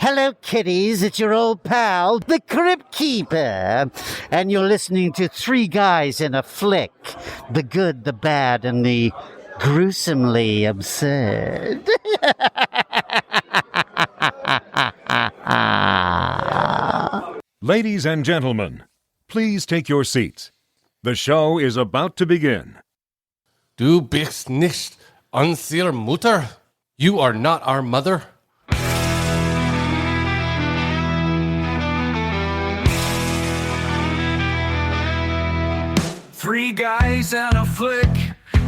Hello, kiddies. It's your old pal, the Crypt Keeper. And you're listening to Three Guys in a Flick. The good, the bad, and the gruesomely absurd. Ladies and gentlemen, please take your seats. The show is about to begin. Du bist nicht unsere Mutter. You are not our mother. Three guys and a flick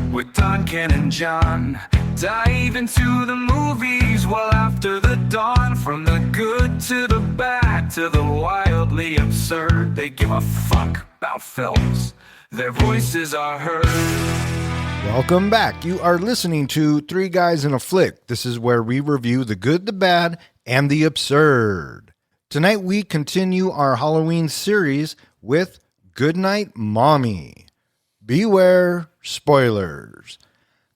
with Duncan and John. Dive into the movies well after the dawn. From the good to the bad to the wildly absurd. They give a fuck about films. Their voices are heard. Welcome back. You are listening to Three Guys in a Flick. This is where we review the good, the bad, and the absurd. Tonight we continue our Halloween series with Goodnight Mommy. Beware spoilers.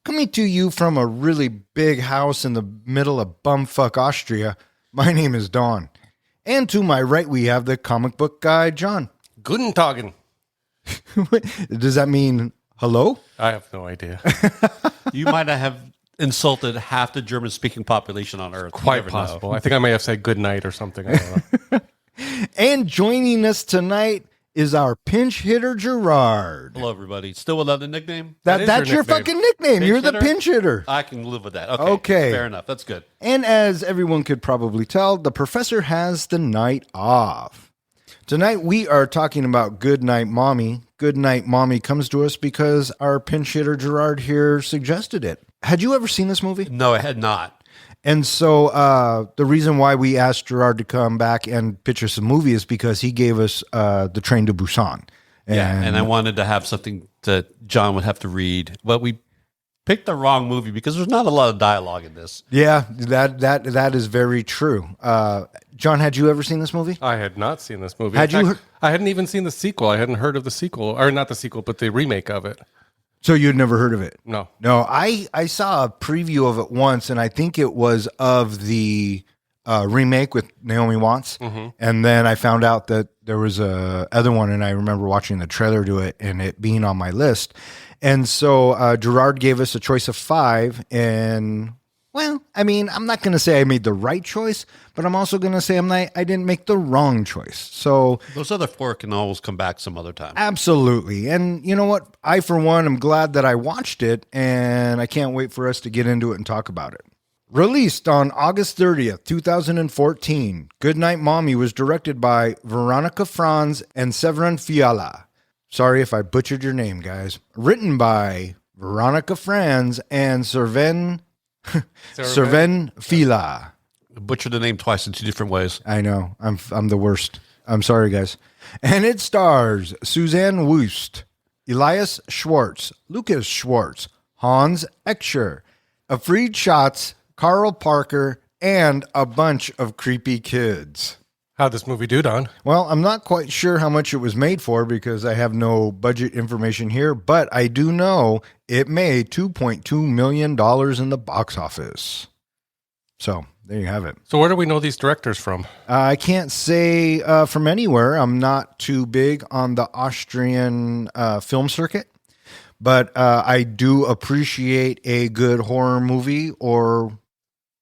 Coming to you from a really big house in the middle of bumfuck Austria, my name is Don. And to my right we have the comic book guy, John. Guten Tagen. Does that mean hello? I have no idea. You might have insulted half the German-speaking population on Earth. Quite possible. I think I may have said good night or something. I don't know. And joining us tonight is our pinch hitter, Gerard. Hello, everybody. Still another nickname? That's your fucking nickname. You're the pinch hitter. I can live with that. Okay. Fair enough. That's good. And as everyone could probably tell, the professor has the night off. Tonight we are talking about Goodnight Mommy. Goodnight Mommy comes to us because our pinch hitter, Gerard, here suggested it. Had you ever seen this movie? No, I had not. And so the reason why we asked Gerard to come back and pitch us a movie is because he gave us The Train to Busan. And I wanted to have something that John would have to read. But we picked the wrong movie because there's not a lot of dialogue in this. Yeah, that is very true. John, had you ever seen this movie? I had not seen this movie. Had In you fact, I hadn't even seen the sequel. I hadn't heard of the sequel. Or not the sequel, but the remake of it. So you'd never heard of it? No. No, I saw a preview of it once, and I think it was of the remake with Naomi Watts. Mm-hmm. And then I found out that there was a other one, and I remember watching the trailer to it and it being on my list. And so Gerard gave us a choice of 5, and well, I mean, I'm not going to say I made the right choice, but I'm also going to say I didn't make the wrong choice. So Those other 4 can always come back some other time. absolutely. And you know what? I, for one, am glad that I watched it, and I can't wait for us to get into it and talk about it. Released on August 30th, 2014, Goodnight Mommy was directed by Veronica Franz and Severin Fiala. Sorry if I butchered your name, guys. Written by Veronica Franz and Serven Fila. Butchered the name twice in 2 different ways. I know. I'm the worst. I'm sorry, guys. And it stars Suzanne Wust, Elias Schwartz, Lucas Schwartz, Hans Excher, Afreed Schatz, Carl Parker, and a bunch of creepy kids. How'd this movie do, Don? Well, I'm not quite sure how much it was made for because I have no budget information here, but I do know it made $2.2 million in the box office. So there you have it. So where do we know these directors from? I can't say from anywhere. I'm not too big on the Austrian film circuit, but I do appreciate a good horror movie, or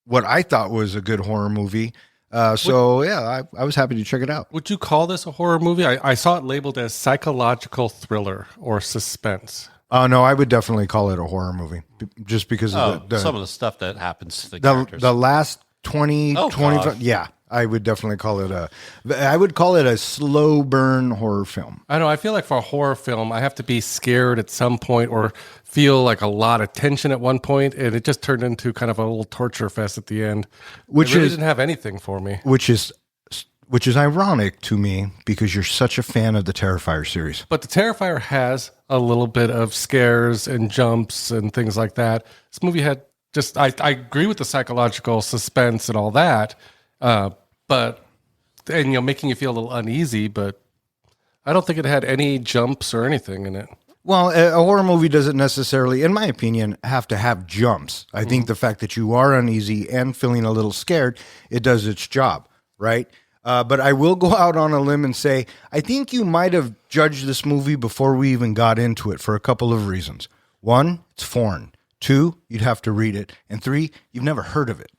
what I thought was a good horror movie. I was happy to check it out. Would you call this a horror movie? I saw it labeled as psychological thriller or suspense. No, I would definitely call it a horror movie just because of some of the stuff that happens to the characters. The last 25. God. Yeah, I would definitely call it a slow burn horror film. I know. I feel like for a horror film, I have to be scared at some point or feel like a lot of tension at one point, and it just turned into kind of a little torture fest at the end. It really didn't have anything for me. Which is ironic to me because you're such a fan of the Terrifier series. But the Terrifier has a little bit of scares and jumps and things like that. This movie had just, I agree with the psychological suspense and all that, but making you feel a little uneasy, but I don't think it had any jumps or anything in it. Well, a horror movie doesn't necessarily, in my opinion, have to have jumps. I think the fact that you are uneasy and feeling a little scared, it does its job, right? But I will go out on a limb and say, I think you might have judged this movie before we even got into it for a couple of reasons. One, it's foreign. Two, you'd have to read it. And three, you've never heard of it.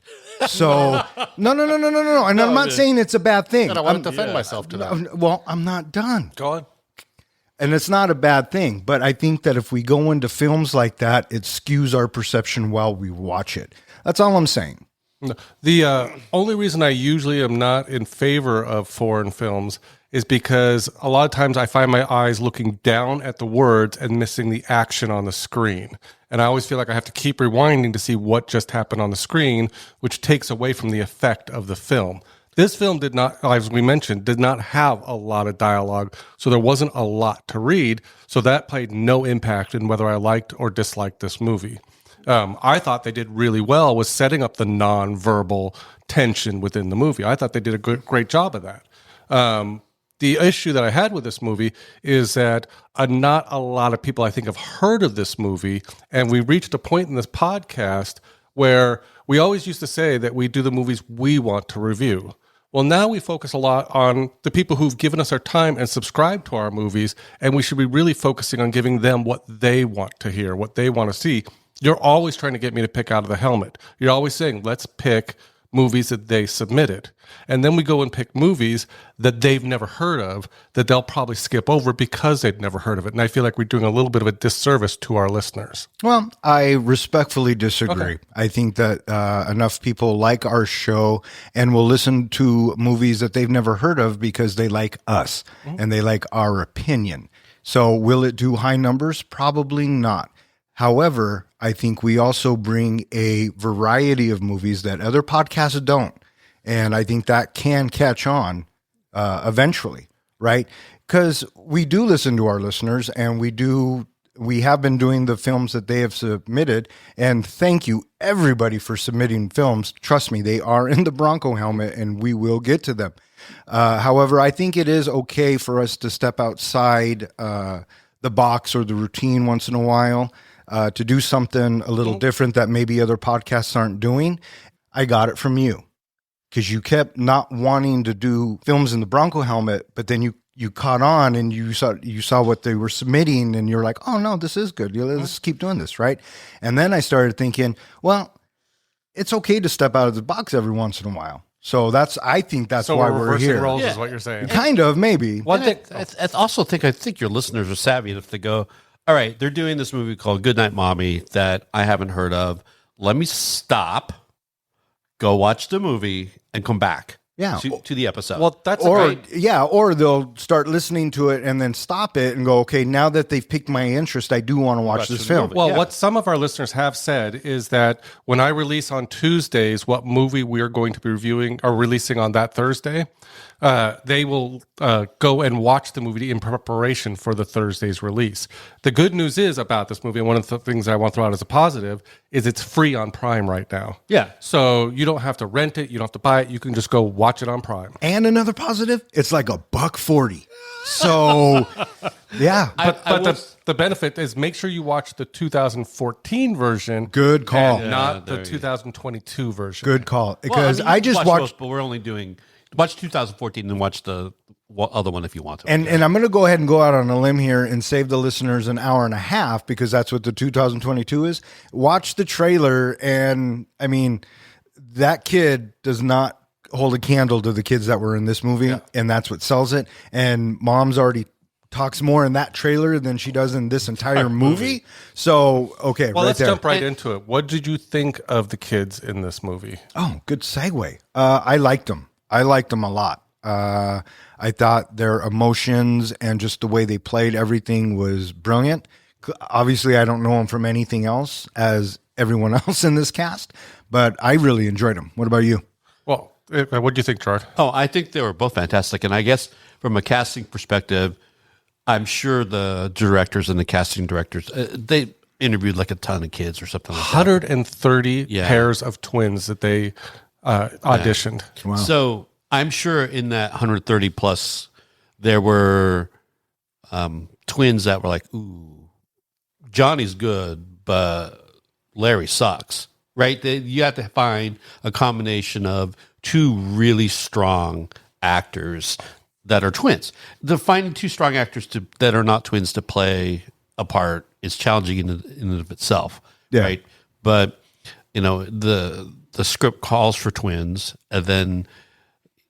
So, no. And I'm not saying it's a bad thing. And I want to defend myself to that. Well, I'm not done. Go on. And it's not a bad thing, but I think that if we go into films like that, it skews our perception while we watch it. That's all I'm saying. No. The only reason I usually am not in favor of foreign films is because a lot of times I find my eyes looking down at the words and missing the action on the screen. And I always feel like I have to keep rewinding to see what just happened on the screen, which takes away from the effect of the film. This film did not, as we mentioned, did not have a lot of dialogue, so there wasn't a lot to read. So that played no impact in whether I liked or disliked this movie. I thought they did really well with setting up the non-verbal tension within the movie. I thought they did a great job of that. The issue that I had with this movie is that not a lot of people, I think, have heard of this movie, and we reached a point in this podcast where we always used to say that we do the movies we want to review. Well, now we focus a lot on the people who've given us our time and subscribed to our movies, and we should be really focusing on giving them what they want to hear, what they want to see. You're always trying to get me to pick out of the helmet. You're always saying, let's pick movies that they submitted. And then we go and pick movies that they've never heard of that they'll probably skip over because they've never heard of it. And I feel like we're doing a little bit of a disservice to our listeners. Well, I respectfully disagree. Okay. I think that enough people like our show and will listen to movies that they've never heard of because they like us and they like our opinion. So will it do high numbers? Probably not. However, I think we also bring a variety of movies that other podcasts don't. And I think that can catch on eventually, right? Because we do listen to our listeners and we have been doing the films that they have submitted. And thank you, everybody, for submitting films. Trust me, they are in the Bronco helmet and we will get to them. However, I think it is okay for us to step outside the box or the routine once in a while. To do something a little different that maybe other podcasts aren't doing. I got it from you because you kept not wanting to do films in the Bronco helmet, but then you caught on and you saw what they were submitting and you're like, oh no, this is good. Let's keep doing this, right? And then I started thinking, well, it's okay to step out of the box every once in a while. So I think that's why we're reversing here. roles is what you're saying. Kind of, maybe. One thing, I also think your listeners are savvy enough to go, all right, they're doing this movie called Goodnight Mommy that I haven't heard of. Let me stop, go watch the movie, and come back to the episode. Well, that's or they'll start listening to it and then stop it and go, okay, now that they've piqued my interest, I do want to watch this film. Well, what some of our listeners have said is that when I release on Tuesdays what movie we're going to be reviewing or releasing on that Thursday, they will go and watch the movie in preparation for the Thursday's release. The good news is about this movie, and one of the things I want to throw out as a positive, is it's free on Prime right now. Yeah. So you don't have to rent it. You don't have to buy it. You can just go watch it on Prime. And another positive, it's like $140. So, yeah. But the benefit is make sure you watch the 2014 version. Good call. And not the 2022 version. Good call. Because I just watched watched... both, but we're only doing... Watch 2014 and watch the other one if you want to. And I'm going to go ahead and go out on a limb here and save the listeners an hour and a half because that's what the 2022 is. Watch the trailer, and I mean, that kid does not hold a candle to the kids that were in this movie, and that's what sells it. And Mom's already talks more in that trailer than she does in this entire movie. So, okay, well, let's there. jump right into it. What did you think of the kids in this movie? Oh, good segue. I liked them. I liked them a lot. I thought their emotions and just the way they played everything was brilliant. Obviously, I don't know them from anything else as everyone else in this cast, but I really enjoyed them. What about you? Well, what do you think, Gerard? Oh, I think they were both fantastic. And I guess from a casting perspective, I'm sure the directors and the casting directors, they interviewed like a ton of kids or something like 130 pairs of twins that they auditioned. Wow. So I'm sure in that 130 plus, there were twins that were like, ooh, Johnny's good, but Larry sucks, right? You have to find a combination of two really strong actors that are twins. Finding two strong actors that are not twins to play a part is challenging in and of itself, right? But the script calls for twins, and then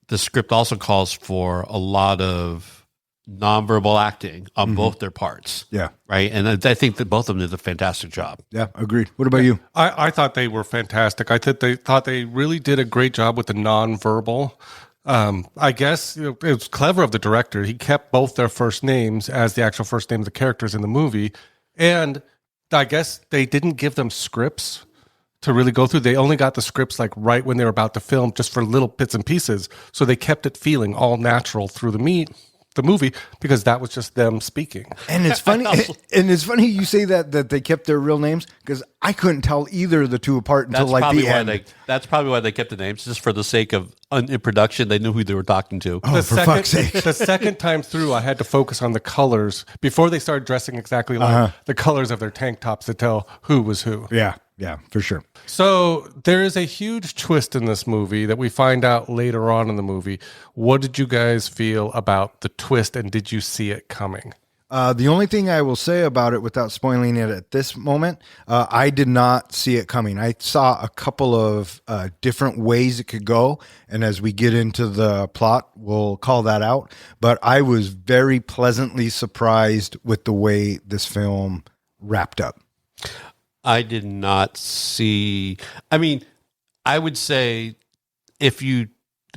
the script also calls for a lot of nonverbal acting on both their parts. Yeah. Right. And I think that both of them did a fantastic job. Yeah, agreed. What about you? I thought they were fantastic. I thought they really did a great job with the nonverbal. I guess it was clever of the director. He kept both their first names as the actual first name of the characters in the movie. And I guess they didn't give them scripts to really go through. They only got the scripts like right when they were about to film, just for little bits and pieces. So they kept it feeling all natural through the movie, because that was just them speaking. And it's funny, you say that they kept their real names, because I couldn't tell either of the two apart until the end. That's probably why they kept the names, just for the sake of in production. They knew who they were talking to. Oh, for fuck's sake! The second time through, I had to focus on the colors before they started dressing exactly like the colors of their tank tops to tell who was who. Yeah, for sure. So there is a huge twist in this movie that we find out later on in the movie. What did you guys feel about the twist, and did you see it coming? The only thing I will say about it, without spoiling it at this moment, I did not see it coming. I saw a couple of different ways it could go, and as we get into the plot, we'll call that out. But I was very pleasantly surprised with the way this film wrapped up. I did not see. I mean, I would say if you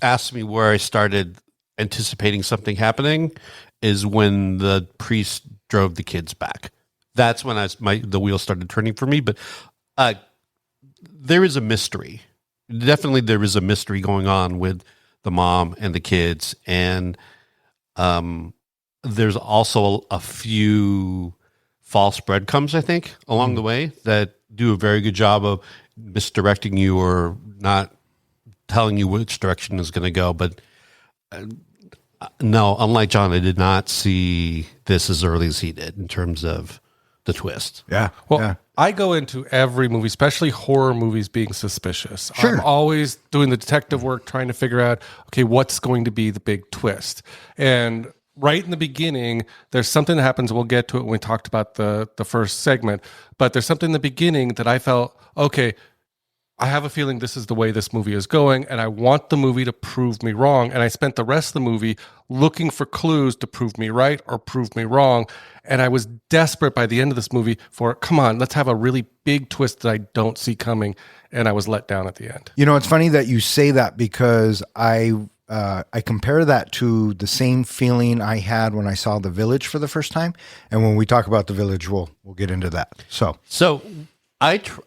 asked me where I started anticipating something happening, is when the priest drove the kids back. That's when the wheels started turning for me. But there is a mystery. Definitely, there is a mystery going on with the mom and the kids, and there's also a few false breadcrumbs, I think, along the way that do a very good job of misdirecting you or not telling you which direction is going to go. But no, unlike John, I did not see this as early as he did in terms of the twist. Yeah. Well, yeah. I go into every movie, especially horror movies, being suspicious. Sure. I'm always doing the detective work, trying to figure out, okay, what's going to be the big twist? And right in the beginning, there's something that happens. We'll get to it when we talked about the first segment, but there's something in the beginning that I felt, okay, I have a feeling this is the way this movie is going, and I want the movie to prove me wrong. And I spent the rest of the movie looking for clues to prove me right or prove me wrong. And I was desperate by the end of this movie for, come on, let's have a really big twist that I don't see coming. And I was let down at the end. You know, it's funny that you say that, because I compare that to the same feeling I had when I saw The Village for the first time. And when we talk about The Village, we'll get into that. So I've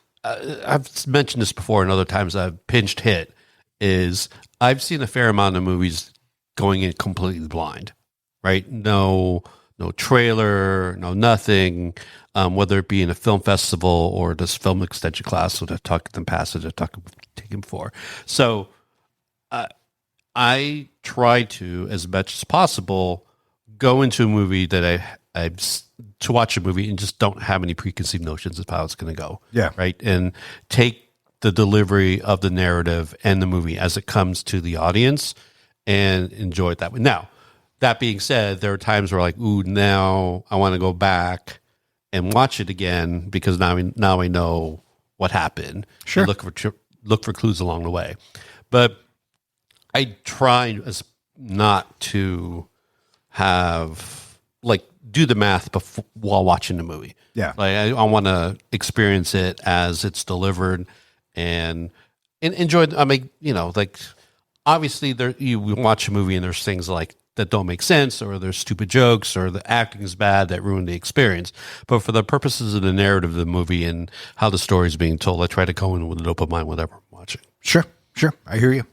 mentioned this before, and other times I've pinched hit, is I've seen a fair amount of movies going in completely blind, right? No trailer, no nothing, whether it be in a film festival or this film extension class that I've talked in the past that I've taken before. So I try to, as much as possible, go into a movie that to watch a movie and just don't have any preconceived notions of how it's going to go. Yeah. Right. And take the delivery of the narrative and the movie as it comes to the audience and enjoy it that way. Now, that being said, there are times where like, ooh, now I want to go back and watch it again because now I know what happened. Sure. And look for clues along the way. But I try as not to have do the math while watching the movie. Yeah. I want to experience it as it's delivered and enjoy it. I mean, obviously you watch a movie and there's things like that don't make sense, or there's stupid jokes, or the acting is bad that ruin the experience. But for the purposes of the narrative of the movie and how the story is being told, I try to go in with an open mind whenever I'm watching. Sure. I hear you.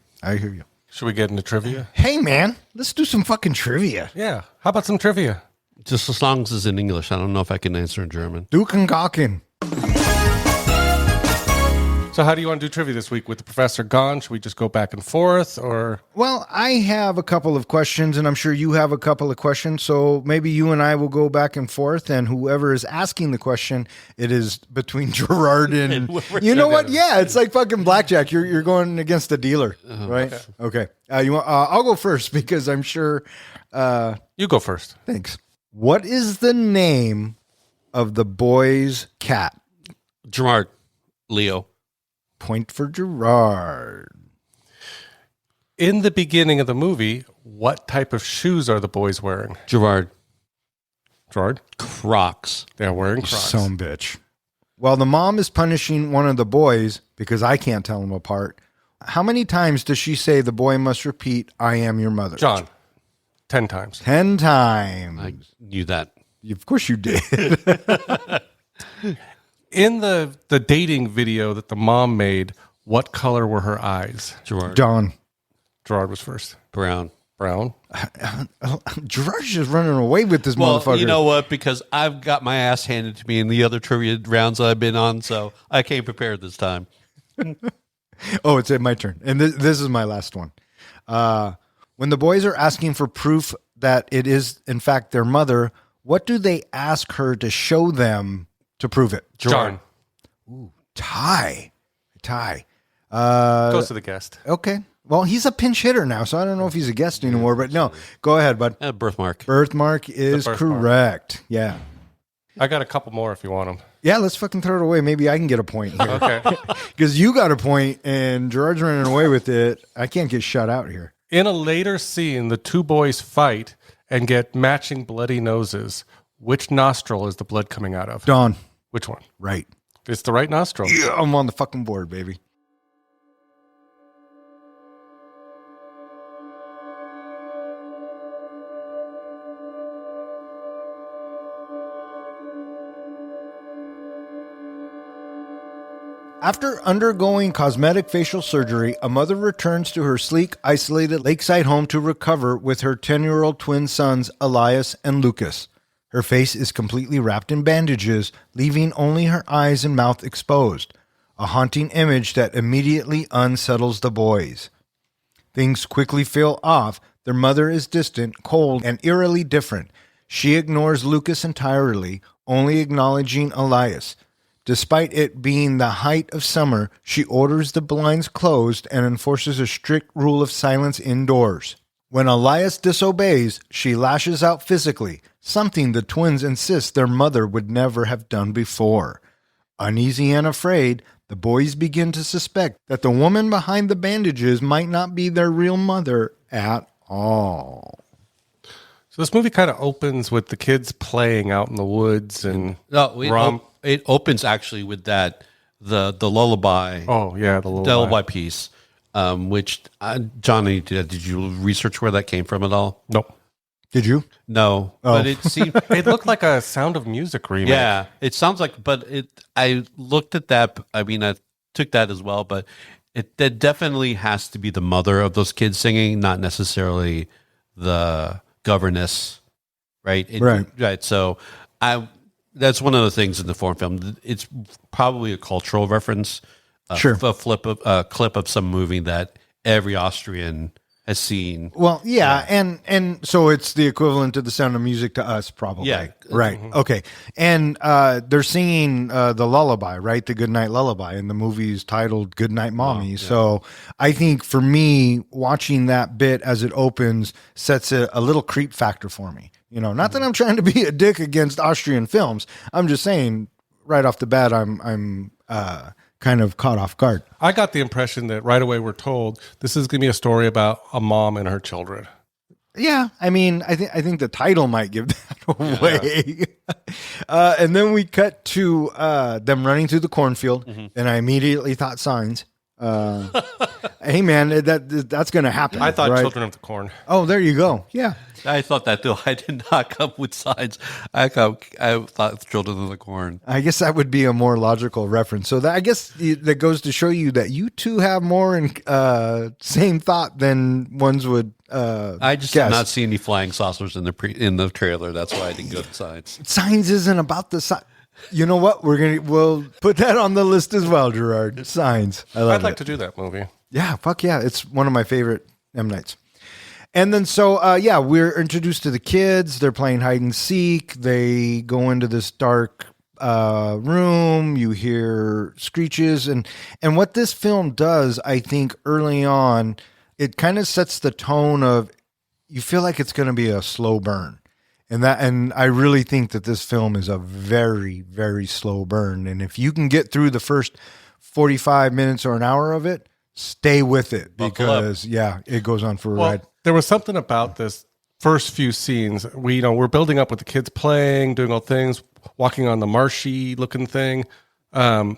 Should we get into trivia? Hey, man, let's do some fucking trivia. Yeah. How about some trivia? Just as long as it's in English. I don't know if I can answer in German. Du kann gaken. So how do you want to do trivia this week? With the professor gone, should we just go back and forth, or? Well, I have a couple of questions, and I'm sure you have a couple of questions. So maybe you and I will go back and forth, and whoever is asking the question, it is between Gerard and you know what? Yeah, it's like fucking blackjack. You're going against the dealer, right? Okay. You want? I'll go first because I'm sure. You go first. Thanks. What is the name of the boy's cat? Gerard, Leo. Point for Gerard. In the beginning of the movie, what type of shoes are the boys wearing? Gerard. Crocs. They're wearing Crocs. Some bitch. While the mom is punishing one of the boys because I can't tell them apart, how many times does she say the boy must repeat, "I am your mother"? John. 10 times. 10 times. I knew that. Of course you did. In the dating video that the mom made, what color were her eyes? Gerard. John. Gerard was first. Brown. Gerard's just running away with this motherfucker. You know what? Because I've got my ass handed to me in the other trivia rounds I've been on, so I came prepared this time. Oh, it's my turn. And this is my last one. When the boys are asking for proof that it is, in fact, their mother, what do they ask her to show them to prove it? John. Ooh, tie. Goes to the guest. Okay. Well, he's a pinch hitter now, so I don't know if he's a guest anymore, but no. Go ahead, bud. Birthmark. Birthmark is correct. Yeah. I got a couple more if you want them. Yeah, let's fucking throw it away. Maybe I can get a point here. Okay. Because you got a point and Gerard's running away with it. I can't get shut out here. In a later scene, the two boys fight and get matching bloody noses. Which nostril is the blood coming out of? Dawn. Which one? Right. It's the right nostril. Yeah, I'm on the fucking board, baby. After undergoing cosmetic facial surgery, a mother returns to her sleek, isolated lakeside home to recover with her 10-year-old twin sons, Elias and Lucas. Her face is completely wrapped in bandages, leaving only her eyes and mouth exposed, a haunting image that immediately unsettles the boys. Things quickly feel off. Their mother is distant, cold, and eerily different. She ignores Lucas entirely, only acknowledging Elias. Despite it being the height of summer, she orders the blinds closed and enforces a strict rule of silence indoors. When Elias disobeys, she lashes out physically, something the twins insist their mother would never have done before. Uneasy and afraid, the boys begin to suspect that the woman behind the bandages might not be their real mother at all. So this movie kind of opens with the kids playing out in the woods and It opens actually with the lullaby. Oh yeah, the lullaby piece. Which Johnny, did you research where that came from at all? Nope. Did you? No, but it seemed it looked like a Sound of Music remake. Yeah, it sounds like. But I looked at that. I mean, I took that as well. But that definitely has to be the mother of those kids singing, not necessarily the governess, right? Right. So that's one of the things in the foreign film. It's probably a cultural reference. Sure. A clip of some movie that every Austrian has seen. Well, yeah. And so it's the equivalent to the Sound of Music to us, probably. Yeah. Right. Mm-hmm. Okay. And they're singing the lullaby, right? The Goodnight Lullaby. And the movie's titled Goodnight Mommy. Oh, yeah. So I think for me, watching that bit as it opens sets a little creep factor for me. You know, not that I'm trying to be a dick against Austrian films. I'm just saying right off the bat, I'm kind of caught off guard. I got the impression that right away we're told this is going to be a story about a mom and her children. Yeah, I mean, I think the title might give that away. Yeah. And then we cut to them running through the cornfield, and I immediately thought signs. Hey man, that's going to happen. I thought right? Children of the Corn. Oh, there you go. Yeah, I thought that too. I did not come with signs. I thought Children of the Corn. I guess that would be a more logical reference. So I guess that goes to show you that you two have more in same thought than ones would. I just guess. did not see any flying saucers in the trailer. That's why I didn't go to signs. Signs isn't about the sign. You know what? We'll put that on the list as well, Gerard. Signs. I love I'd like it. to do that movie. Yeah, fuck yeah. It's one of my favorite M. Nights. And then we're introduced to the kids. They're playing hide and seek. They go into this dark room. You hear screeches. And what this film does, I think, early on, it kind of sets the tone of you feel like it's going to be a slow burn. And I really think that this film is a very, very slow burn. And if you can get through the first 45 minutes or an hour of it, stay with it because it goes on for a ride. There was something about this first few scenes. We're building up with the kids playing, doing all things, walking on the marshy looking thing. I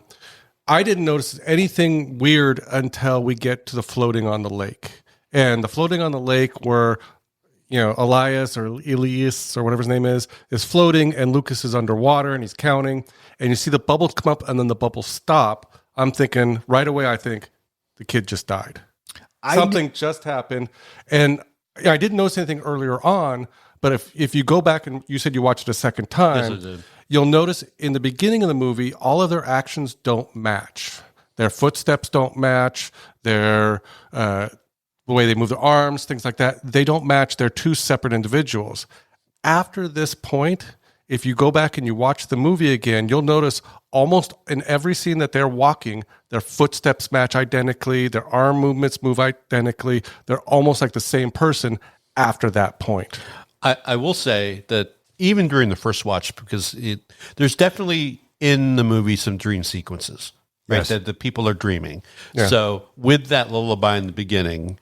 didn't notice anything weird until we get to the floating on the lake. And the floating on the lake where Elias or Elias or whatever his name is floating and Lucas is underwater and he's counting and you see the bubbles come up and then the bubbles stop. I'm thinking right away, I think the kid just died. Something just happened. And I didn't notice anything earlier on, but if you go back and you said you watched it a second time, Yes, I did. You'll notice in the beginning of the movie, all of their actions don't match. Their footsteps don't match. Their the way they move their arms, things like that, they don't match. They're two separate individuals. After this point, if you go back and you watch the movie again, you'll notice almost in every scene that they're walking, their footsteps match identically, their arm movements move identically. They're almost like the same person after that point. I will say that even during the first watch, because there's definitely in the movie some dream sequences, right? Yes. That the people are dreaming. Yeah. So with that lullaby in the beginning,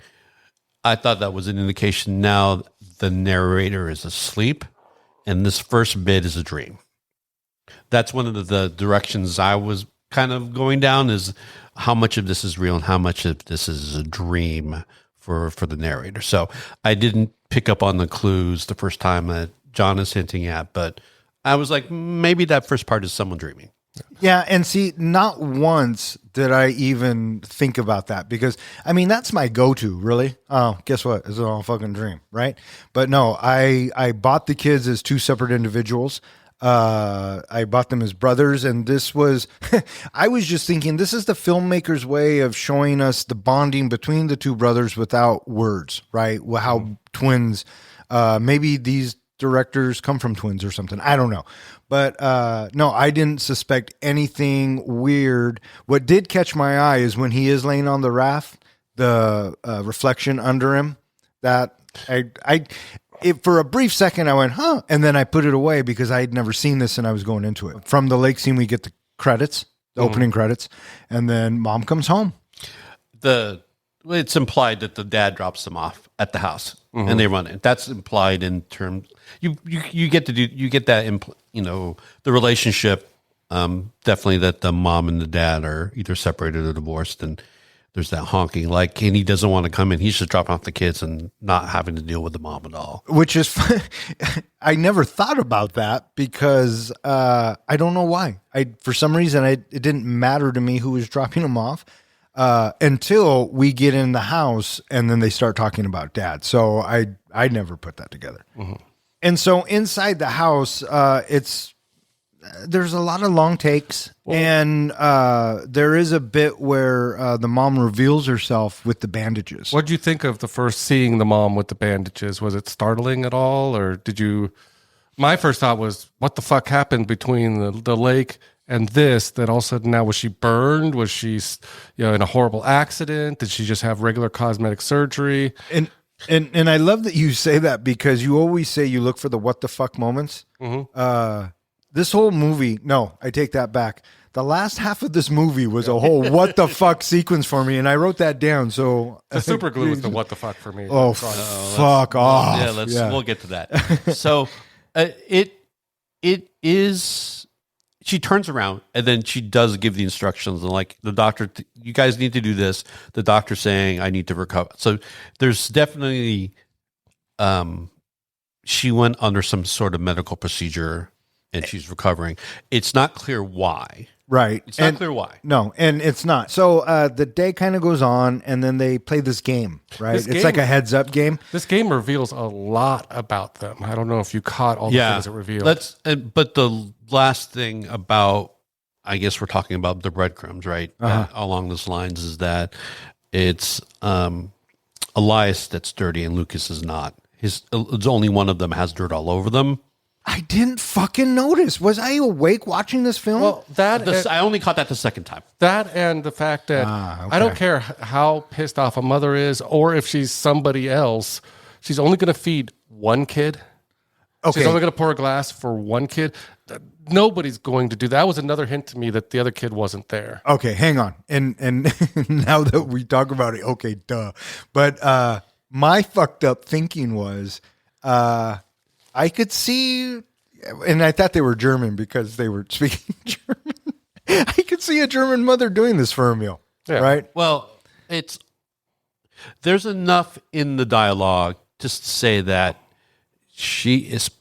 I thought that was an indication now the narrator is asleep and this first bit is a dream. That's one of the directions I was kind of going down, is how much of this is real and how much of this is a dream for the narrator. So I didn't pick up on the clues the first time that John is hinting at, but I was like, maybe that first part is someone dreaming. Yeah, and see, not once did I even think about that because, I mean, that's my go-to, really. Oh, guess what? It's all a fucking dream, right? But no, I bought the kids as two separate individuals. I bought them as brothers, and this was, I was just thinking, this is the filmmaker's way of showing us the bonding between the two brothers without words, right? Well, how twins, maybe these directors come from twins or something. I don't know. But no, I didn't suspect anything weird. What did catch my eye is when he is laying on the raft, the reflection under him, that for a brief second I went, huh? And then I put it away because I had never seen this and I was going into it. From the lake scene, we get the credits, the opening credits, and then mom comes home. It's implied that the dad drops them off at the house and they run it. That's implied in terms you get that the relationship. Definitely that the mom and the dad are either separated or divorced, and there's that honking and he doesn't want to come in. He's just dropping off the kids and not having to deal with the mom at all. Which is, I never thought about that because I don't know why. For some reason it didn't matter to me who was dropping them off. Until we get in the house and then they start talking about dad. So I never put that together. Mm-hmm. And so inside the house, there's a lot of long takes and there is a bit where the mom reveals herself with the bandages. What did you think of the first seeing the mom with the bandages? Was it startling at all? Or my first thought was, what the fuck happened between the lake and this, that all of a sudden now, was she burned? Was she in a horrible accident? Did she just have regular cosmetic surgery? And I love that you say that because you always say you look for the what the fuck moments. Mm-hmm. This whole movie, no, I take that back. The last half of this movie was a whole what the fuck sequence for me, and I wrote that down. So the super glue was the what the fuck for me. Oh, fuck off. Yeah, we'll get to that. So it is. She turns around and then she does give the instructions, and like the doctor, you guys need to do this. The doctor saying, I need to recover. So there's definitely, she went under some sort of medical procedure and she's recovering. It's not clear why. Right. It's not clear why. No, and it's not. So the day kind of goes on, and then they play this game, right? This It's game- like a heads-up game. This game reveals a lot about them. I don't know if you caught all the things it revealed. But the last thing about, I guess we're talking about the breadcrumbs, right? Along those lines is that it's Elias that's dirty and Lucas is not. It's only one of them has dirt all over them. I didn't fucking notice. Was I awake watching this film? Well, I only caught that the second time. that and the fact that I don't care how pissed off a mother is or if she's somebody else, she's only going to feed one kid. Okay. She's only going to pour a glass for one kid. Nobody's going to do that. That was another hint to me that the other kid wasn't there. Okay, hang on. And now that we talk about it, okay, duh. But my fucked up thinking was I could see, and I thought they were German because they were speaking German. I could see a German mother doing this for a meal, right? Well, there's enough in the dialogue just to say that she is,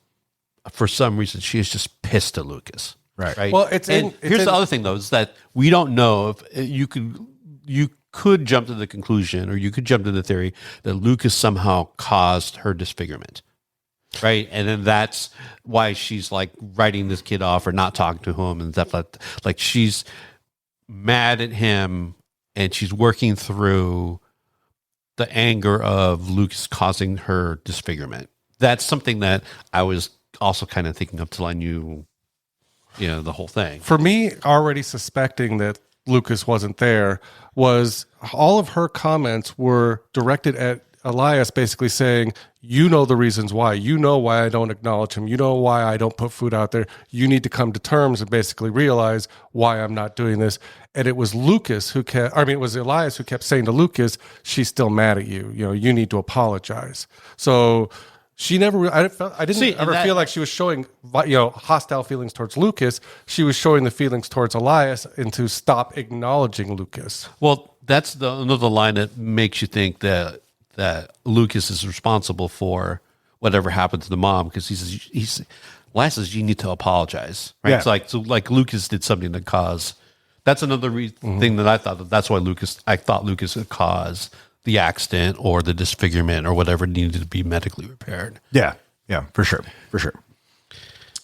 for some reason, she is just pissed at Lucas. Right. Well, here's the other thing, though, is that we don't know if you could jump to the conclusion, or you could jump to the theory that Lucas somehow caused her disfigurement. Right. And then that's why she's like writing this kid off or not talking to him and stuff like she's mad at him and she's working through the anger of Lucas causing her disfigurement. That's something that I was also kind of thinking of till I knew, the whole thing. For me, already suspecting that Lucas wasn't there was all of her comments were directed at Elias, basically saying, you know the reasons why. You know why I don't acknowledge him. You know why I don't put food out there. You need to come to terms and basically realize why I'm not doing this. And it was it was Elias who kept saying to Lucas, she's still mad at you. You need to apologize. So she never, I didn't ever feel like she was showing, hostile feelings towards Lucas. She was showing the feelings towards Elias and to stop acknowledging Lucas. Well, that's another line that makes you think that Lucas is responsible for whatever happened to the mom, because Elias says you need to apologize, right? Yeah. It's like Lucas did something to cause. That's another thing that I thought that's why I thought Lucas would cause the accident or the disfigurement or whatever needed to be medically repaired. Yeah, for sure.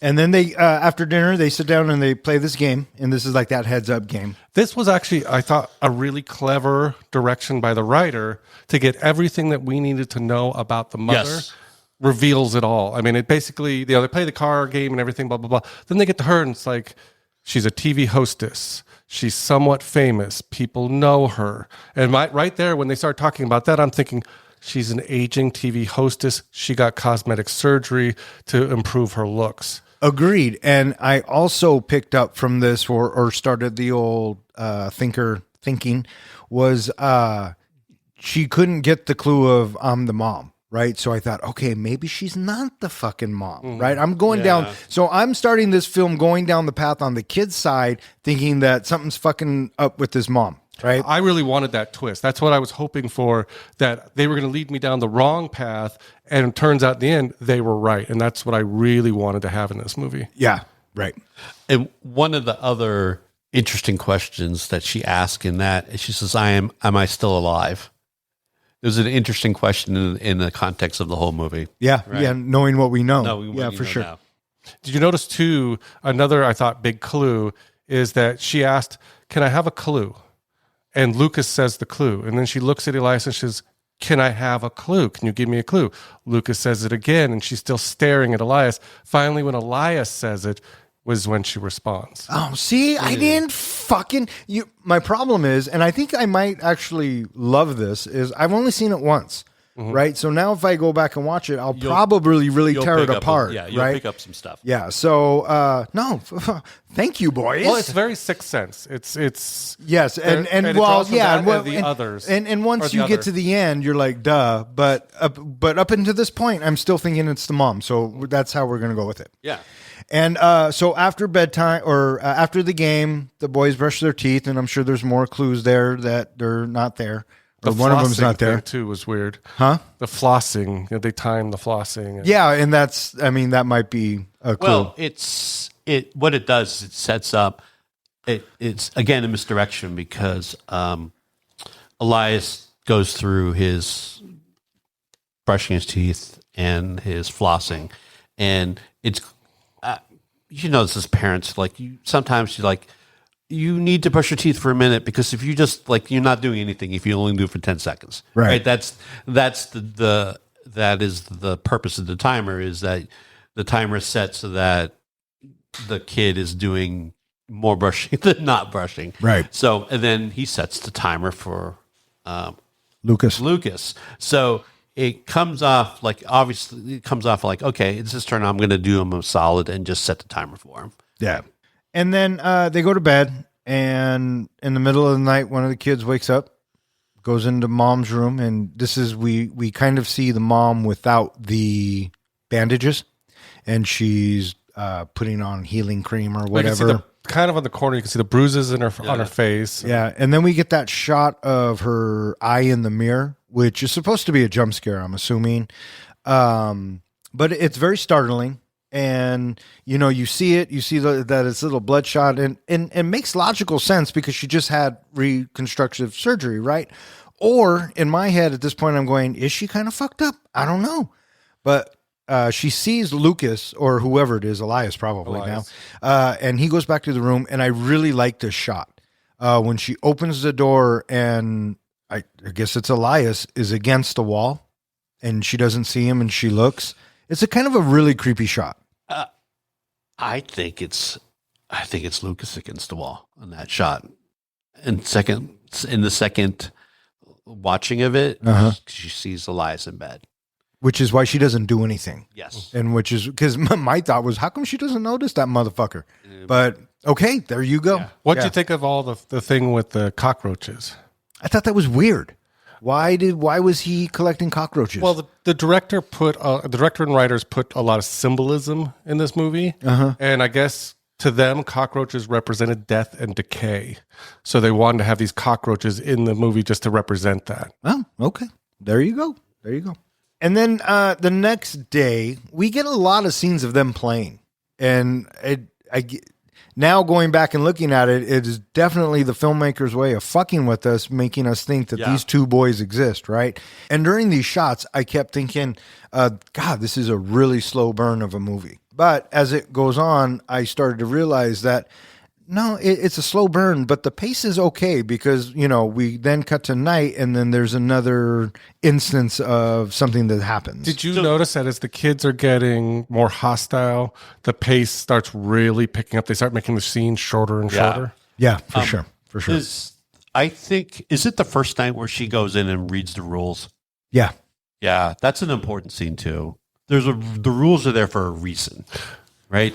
And then they, after dinner, they sit down and they play this game, and this is like that heads-up game. This was actually, I thought, a really clever direction by the writer to get everything that we needed to know about the mother. Yes. Reveals it all. I mean, it basically, they play the car game and everything, blah, blah, blah. Then they get to her and it's like, she's a TV hostess. She's somewhat famous. People know her. And right there, when they start talking about that, I'm thinking, she's an aging TV hostess. She got cosmetic surgery to improve her looks. Agreed. And I also picked up from this or started the old thinking was she couldn't get the clue of I'm the mom. Right. So I thought, okay, maybe she's not the fucking mom. Right. I'm going down. So I'm starting this film going down the path on the kid's side, thinking that something's fucking up with this mom. Right. I really wanted that twist. That's what I was hoping for, that they were going to lead me down the wrong path. And it turns out in the end, they were right. And that's what I really wanted to have in this movie. Yeah. Right. And one of the other interesting questions that she asked in that, she says, am I still alive? It was an interesting question in the context of the whole movie. Yeah. Right. Yeah. Knowing what we know. For sure. Now. Did you notice too, another, I thought, big clue is that she asked, can I have a clue? And Lucas says the clue. And then she looks at Elias and she says, can I have a clue? Can you give me a clue? Lucas says it again, and she's still staring at Elias. Finally, when Elias says it, was when she responds. Oh, see, I didn't fucking my problem is, and I think I might actually love this, is I've only seen it once. Right. So now if I go back and watch it, I'll probably really tear it apart. You'll right? pick up some stuff. Yeah. So no, thank you, boys. Well, it's very Sixth Sense. It's yes, and it's well, also yeah, that and the others, and once you get to the end, you're like, duh. But up until this point, I'm still thinking it's the mom. So that's how we're gonna go with it. Yeah. And so after bedtime or after the game, the boys brush their teeth, and I'm sure there's more clues there that they're not there. Or one of them's not there. Too was weird. Huh? The flossing. They timed the flossing. Yeah, and that might be a clue. Well, what it does is it sets up it's again a misdirection because Elias goes through his brushing his teeth and his flossing, and it's this as parents, like sometimes you need to brush your teeth for a minute because if you just you're not doing anything if you only do it for 10 seconds, right? That's the that is the purpose of the timer, is that the timer is set so that the kid is doing more brushing than not brushing. Right. So, and then he sets the timer for Lucas. So it comes off okay, it's his turn. I'm going to do him a solid and just set the timer for him. Yeah. And then they go to bed, and in the middle of the night, one of the kids wakes up, goes into mom's room, and this is, we kind of see the mom without the bandages, and she's putting on healing cream or whatever. Kind of on the corner, you can see the bruises on her face. Yeah, and then we get that shot of her eye in the mirror, which is supposed to be a jump scare, I'm assuming. But it's very startling. And, you see it, that it's a little bloodshot, and it makes logical sense because she just had reconstructive surgery, right? Or in my head at this point, I'm going, is she kind of fucked up? I don't know. But she sees Lucas, or whoever it is, Elias probably now, and he goes back to the room, and I really like this shot. When she opens the door, and I guess it's Elias, is against the wall, and she doesn't see him, and she looks. It's a kind of a really creepy shot. I think it's Lucas against the wall on that shot. In the second watching of it, she sees Elias in bed, which is why she doesn't do anything. Yes, and which is because my thought was, how come she doesn't notice that motherfucker? But okay, there you go. Yeah. What'd you think of all the thing with the cockroaches? I thought that was weird. Why was he collecting cockroaches? Well, the director and writers put a lot of symbolism in this movie, and I guess to them, cockroaches represented death and decay. So they wanted to have these cockroaches in the movie just to represent that. Oh, okay. There you go. And then the next day, we get a lot of scenes of them playing, and now going back and looking at it, it is definitely the filmmaker's way of fucking with us, making us think that these two boys exist, right? And during these shots, I kept thinking, God, this is a really slow burn of a movie. But as it goes on, I started to realize that, no, it's a slow burn, but the pace is okay because, we then cut to night and then there's another instance of something that happens. Did you notice that as the kids are getting more hostile, the pace starts really picking up? They start making the scenes shorter and shorter? Yeah, for sure. Is it the first night where she goes in and reads the rules? Yeah. Yeah, that's an important scene too. The rules are there for a reason, right?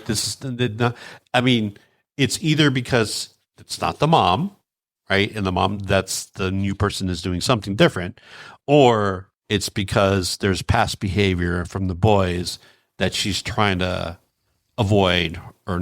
It's either because it's not the mom, right? And the mom, that's the new person is doing something different, or it's because there's past behavior from the boys that she's trying to avoid or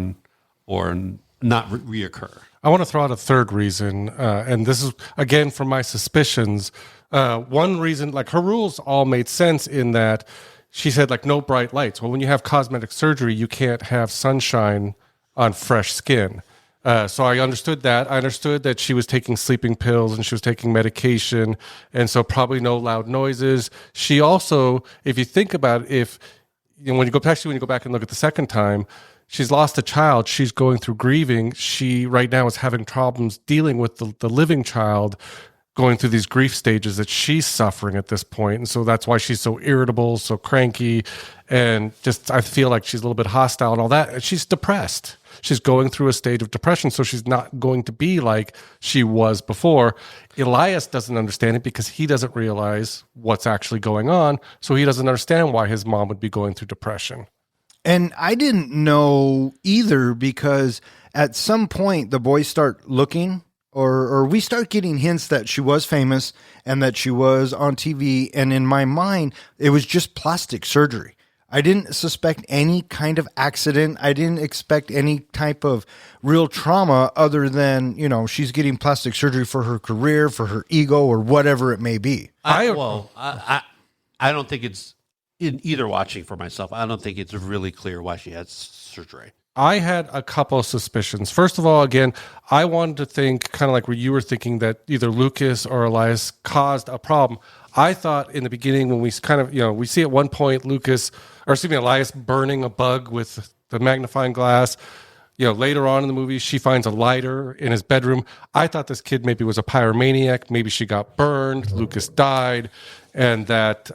not reoccur. I want to throw out a third reason, and this is, again, from my suspicions. One reason, her rules all made sense in that she said, no bright lights. Well, when you have cosmetic surgery, you can't have sunshine on fresh skin. So I understood that. I understood that she was taking sleeping pills and she was taking medication, and so probably no loud noises. She also, if you think about it, when you go back and look at the second time, she's lost a child. She's going through grieving. She right now is having problems dealing with the living child, going through these grief stages that she's suffering at this point. And so that's why she's so irritable, so cranky, and just, I feel like she's a little bit hostile and all that. And she's depressed. She's going through a stage of depression, so she's not going to be like she was before. Elias doesn't understand it because he doesn't realize what's actually going on, so he doesn't understand why his mom would be going through depression. And I didn't know either because at some point the boys start looking, or we start getting hints that she was famous and that she was on TV, and in my mind, it was just plastic surgery. I didn't suspect any kind of accident. I didn't expect any type of real trauma other than, she's getting plastic surgery for her career, for her ego, or whatever it may be. I don't think it's, in either watching for myself, I don't think it's really clear why she had surgery. I had a couple of suspicions. First of all, again, I wanted to think kind of like where you were thinking that either Lucas or Elias caused a problem. I thought in the beginning when we kind of, we see at one point Elias burning a bug with the magnifying glass. Later on in the movie, she finds a lighter in his bedroom. I thought this kid maybe was a pyromaniac. Maybe she got burned. Lucas died. And that,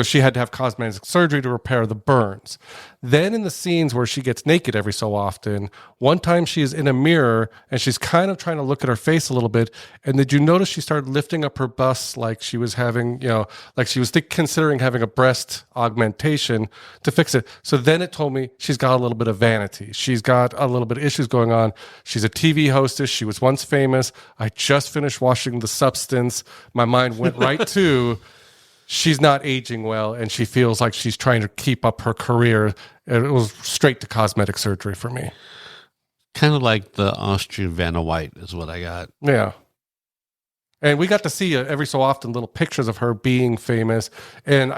she had to have cosmetic surgery to repair the burns. Then in the scenes where she gets naked every so often, one time she is in a mirror and she's kind of trying to look at her face a little bit. And did you notice she started lifting up her bust like she was having, like she was considering having a breast augmentation to fix it. So then it told me she's got a little bit of vanity. She's got a little bit of issues going on. She's a TV hostess. She was once famous. I just finished watching The Substance. My mind went right to... she's not aging well, and she feels like she's trying to keep up her career. It was straight to cosmetic surgery for me. Kind of like the Austrian Vanna White is what I got. Yeah. And we got to see every so often little pictures of her being famous. And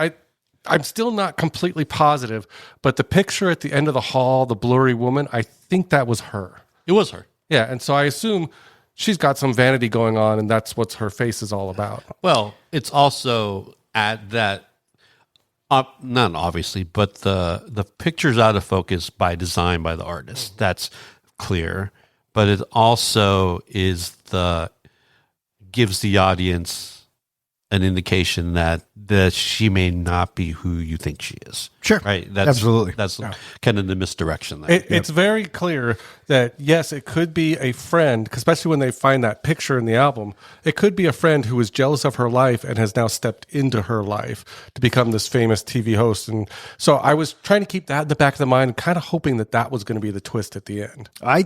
I'm still not completely positive, but the picture at the end of the hall, the blurry woman, I think that was her. It was her. Yeah, and so I assume she's got some vanity going on, and that's what her face is all about. Well, it's also... at that, not obviously, but the picture's out of focus by design by the artist. That's clear. But it also gives the audience an indication that she may not be who you think she is. Sure. Right? Absolutely. That's kind of the misdirection there. It's very clear that, yes, it could be a friend, especially when they find that picture in the album. It could be a friend who is jealous of her life and has now stepped into her life to become this famous TV host. And so I was trying to keep that in the back of the mind, kind of hoping that was going to be the twist at the end. Why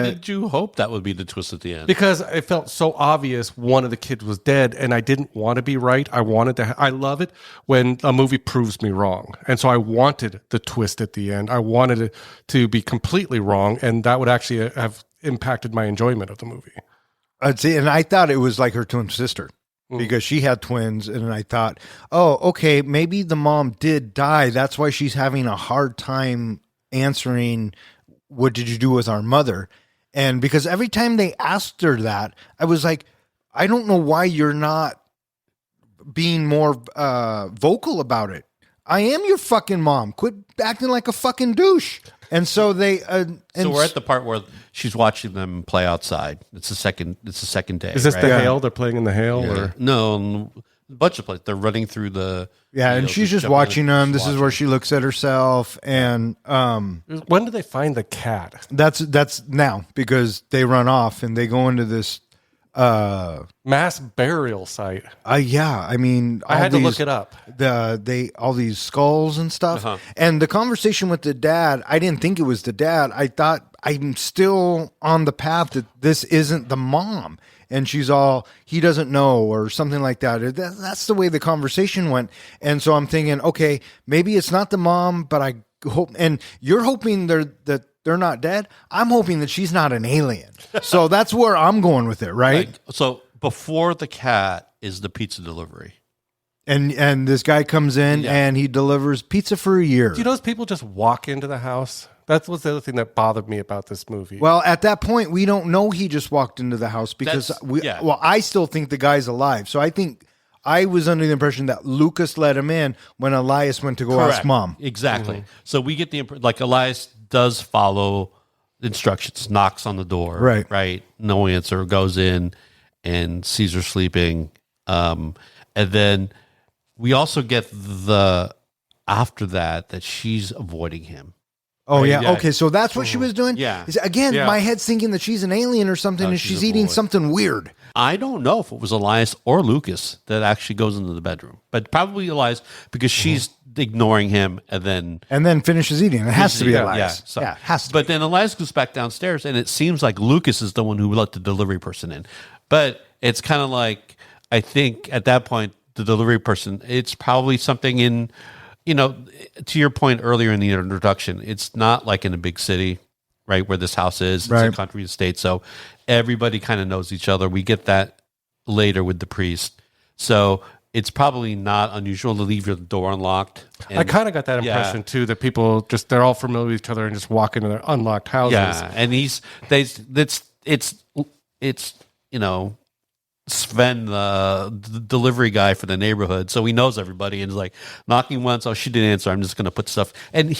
did you hope that would be the twist at the end? Because it felt so obvious one of the kids was dead, and I didn't want to be right. I wanted to. I love it when a movie proves me wrong, and so I wanted the twist at the end. I wanted it to be completely wrong, and that would actually have impacted my enjoyment of the movie. I'd see, and I thought it was like her twin sister because she had twins, and I thought, oh, okay, maybe the mom did die. That's why she's having a hard time answering, "What did you do with our mother?" And because every time they asked her that, I was like, I don't know why you're not being more vocal about it. I am your fucking mom. Quit acting like a fucking douche. And so they. So we're at the part where she's watching them play outside. It's the second day. Is this right? the hail? They're playing in the hail, or no? A bunch of places. They're running through the. And she's just watching them. This is where she looks at herself, and when do they find the cat? That's now because they run off and they go into this mass burial site. Yeah, I mean, I had to look it up. All these skulls and stuff, and the conversation with the dad. I didn't think it was the dad. I thought I'm still on the path that this isn't the mom, and she's all he doesn't know or something like that. That's the way the conversation went, and so I'm thinking, okay, maybe it's not the mom, but I hope. And you're hoping that they're not dead. I'm hoping that she's not an alien. So that's where I'm going with it, right? So before the cat is the pizza delivery. And this guy comes in and he delivers pizza for a year. Do you know those people just walk into the house? That was the other thing that bothered me about this movie. Well, at that point, we don't know he just walked into the house because I still think the guy's alive. So I think I was under the impression that Lucas let him in when Elias went to go ask mom. Exactly. Mm-hmm. So we get like Elias does follow instructions, knocks on the door, right? No answer, goes in and sees her sleeping. And then we also get after that she's avoiding him. Oh, right? yeah. Okay, so that's what she was doing? Yeah. Again, my head's thinking that she's an alien or something and she's eating something weird. I don't know if it was Elias or Lucas that actually goes into the bedroom, but probably Elias because she's ignoring him and then finishes eating. It has to be Elias. So, it has to but then Elias goes back downstairs and it seems like Lucas is the one who let the delivery person in. But it's kind of like, I think at that point, the delivery person, it's probably something in, to your point earlier in the introduction, it's not like in a big city, right, where this house is. It's a country estate. So everybody kind of knows each other. We get that later with the priest. So it's probably not unusual to leave your door unlocked I kind of got that impression too, that people they're all familiar with each other and just walk into their unlocked houses. Yeah, and it's Sven, the delivery guy for the neighborhood, so he knows everybody and is like knocking once. Oh, she didn't answer. I'm just going to put stuff. And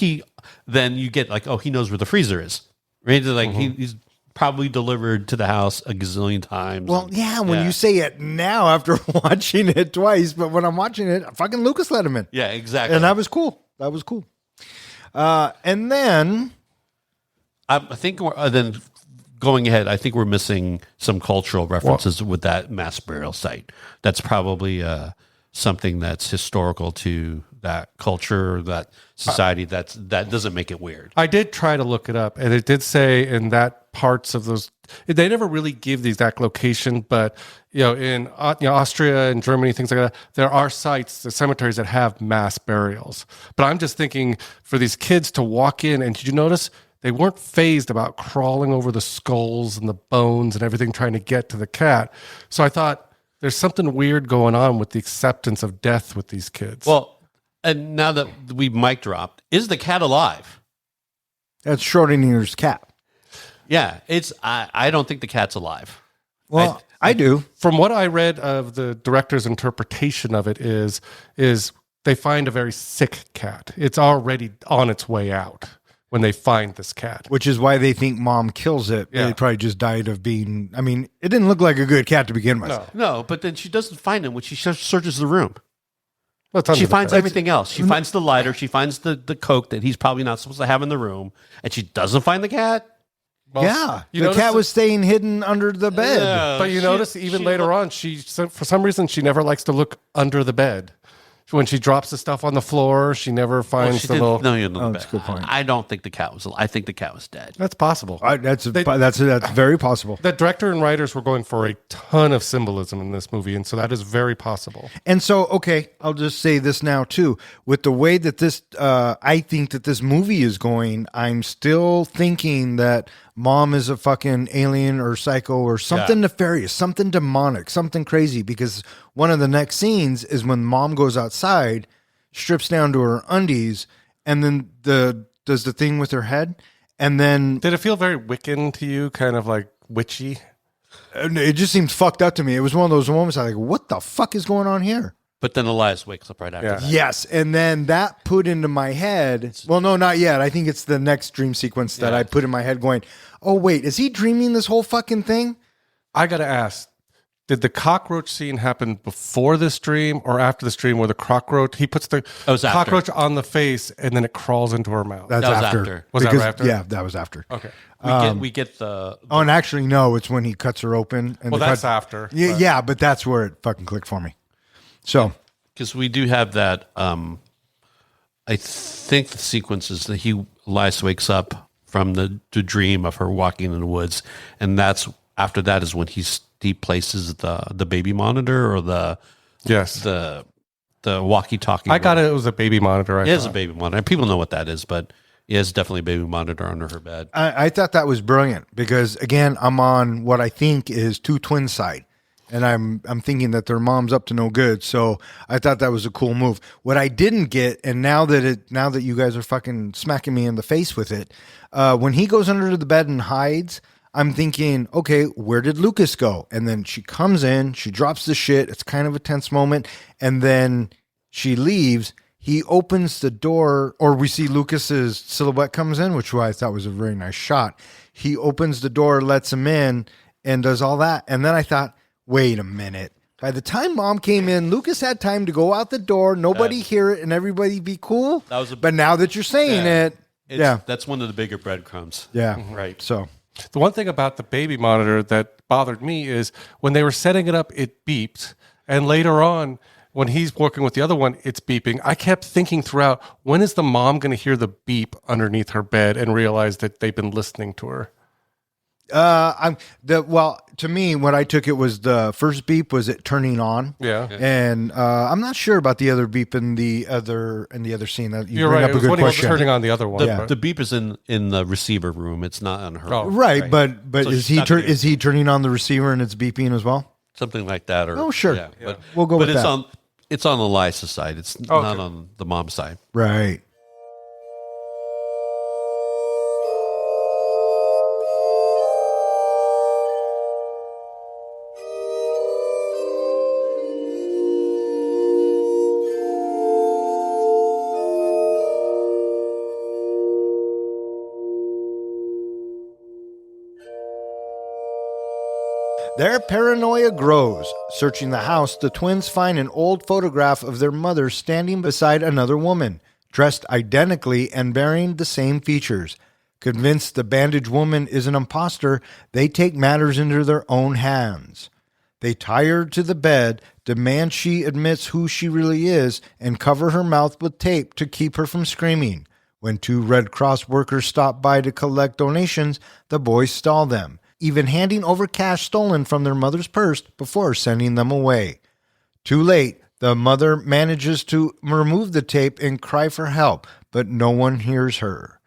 then you get like, oh, he knows where the freezer is. Right? Like he's probably delivered to the house a gazillion times. Well, when you say it now after watching it twice, but when I'm watching it, fucking Lucas let him in. Yeah, exactly. And that was cool. And then I think then going ahead, I think we're missing some cultural references with that mass burial site. That's probably something that's historical to that culture, that society. That doesn't make it weird. I did try to look it up, and it did say in that parts of those. They never really give the exact location, but in Austria and Germany, things like that, there are sites, the cemeteries that have mass burials. But I'm just thinking for these kids to walk in, and did you notice? They weren't fazed about crawling over the skulls and the bones and everything trying to get to the cat. So I thought there's something weird going on with the acceptance of death with these kids. Well, and now that we mic dropped, is the cat alive? that's Schrodinger's cat. Yeah, I don't think the cat's alive. Well, I do. From what I read of the director's interpretation of it is they find a very sick cat. It's already on its way out when they find this cat. Which is why they think mom kills it. Yeah. They probably just died of being... I mean, it didn't look like a good cat to begin with. No, but then she doesn't find him when she searches the room. Well, it's under She the finds bed. everything else. She finds the lighter. She finds the Coke that he's probably not supposed to have in the room. And she doesn't find the cat. Well, Yeah. you The notice cat that- was staying hidden under the bed. But you notice even later on, for some reason, she never likes to look under the bed. When she drops the stuff on the floor, she never finds the little... that's a good point. I don't think the cat was alive. I think the cat was dead. That's possible. That's very possible. The director and writers were going for a ton of symbolism in this movie, and so that is very possible. And so, okay, I'll just say this now too. With the way that this, I think that this movie is going, I'm still thinking that mom is a fucking alien or psycho or something nefarious, something demonic, something crazy. Because one of the next scenes is when mom goes outside, strips down to her undies, and then does the thing with her head, and then Did it feel very Wiccan to you, kind of like witchy? it just seems fucked up to me. It was one of those moments I like, what the fuck is going on here? But then Elias wakes up right after Yeah. that. Yes, and then that put into my head. Well, no, not yet. I think it's the next dream sequence that I put in my head going, oh, wait, is he dreaming this whole fucking thing? I got to ask, did the cockroach scene happen before this dream or after this dream where the cockroach, he puts the was after. cockroach on the face and then it crawls into her mouth? That's That was after. after. Was that Because- after? Yeah, that was after. Okay. We get the Oh, and actually, no, it's when he cuts her open. And Well, the that's cut- after. Yeah, but- yeah, but that's where it fucking clicked for me. So, because we do have that. I think the sequence is that Elias wakes up from the dream of her walking in the woods, and that's after that is when he places the baby monitor or the walkie-talkie. I got it. It was a baby monitor. It is a baby monitor. People know what that is, but it is definitely a baby monitor under her bed. I thought that was brilliant because, again, I'm on what I think is two twin side. And I'm thinking that their mom's up to no good. So I thought that was a cool move. What I didn't get, and now that you guys are fucking smacking me in the face with it, when he goes under the bed and hides, I'm thinking, okay, where did Lucas go? And then she comes in, she drops the shit. It's kind of a tense moment. And then she leaves. He opens the door, or we see Lucas's silhouette comes in, which I thought was a very nice shot. He opens the door, lets him in, and does all that. And then I thought, wait a minute. By the time mom came in, Lucas had time to go out the door, nobody hear it, and everybody be cool. But now that you're saying That's one of the bigger breadcrumbs. Yeah. Right. So The one thing about the baby monitor that bothered me is when they were setting it up, it beeped. And later on, when he's working with the other one, it's beeping. I kept thinking throughout, when is the mom going to hear the beep underneath her bed and realize that they've been listening to her? to me, what I took it was the first beep was it turning on. Yeah. And I'm not sure about the other beep in the other scene. That you You're bring right. up It a was good when he was question. turning on the other one. The, but- the beep is in the receiver room. It's not on her. Oh. Right, but So is she's not gonna- is he turning on the receiver and it's beeping as well? Something like that. Or Oh, sure. Yeah. But, We'll go but with it's that. on. It's on Elias' side. It's not on the mom's side. Right. Their paranoia grows. Searching the house, the twins find an old photograph of their mother standing beside another woman, dressed identically and bearing the same features. Convinced the bandaged woman is an impostor, they take matters into their own hands. They tie her to the bed, demand she admits who she really is, and cover her mouth with tape to keep her from screaming. When 2 Red Cross workers stop by to collect donations, the boys stall them, even handing over cash stolen from their mother's purse before sending them away. Too late, the mother manages to remove the tape and cry for help, but no one hears her.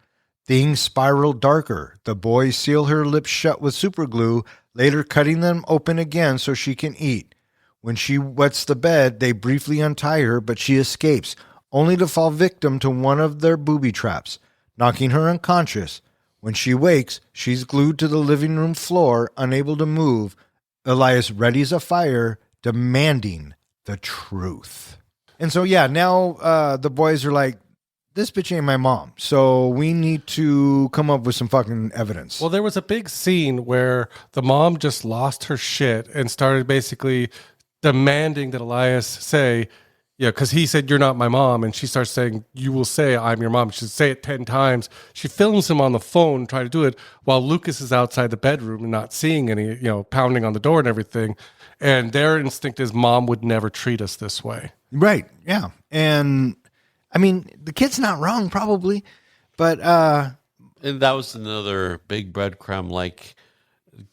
Things spiral darker. The boys seal her lips shut with superglue, later cutting them open again so she can eat. When she wets the bed, they briefly untie her, but she escapes, only to fall victim to one of their booby traps, knocking her unconscious. When she wakes, she's glued to the living room floor, unable to move. Elias readies a fire, demanding the truth. And so, now the boys are like, this bitch ain't my mom, so we need to come up with some fucking evidence. Well, there was a big scene where the mom just lost her shit and started basically demanding that Elias say, because he said, you're not my mom. And she starts saying, you will say I'm your mom. She should say it 10 times. She films him on the phone trying to do it while Lucas is outside the bedroom and not seeing any, pounding on the door and everything. And their instinct is mom would never treat us this way. Right. Yeah. And I mean, the kid's not wrong, probably. But And that was another big breadcrumb, like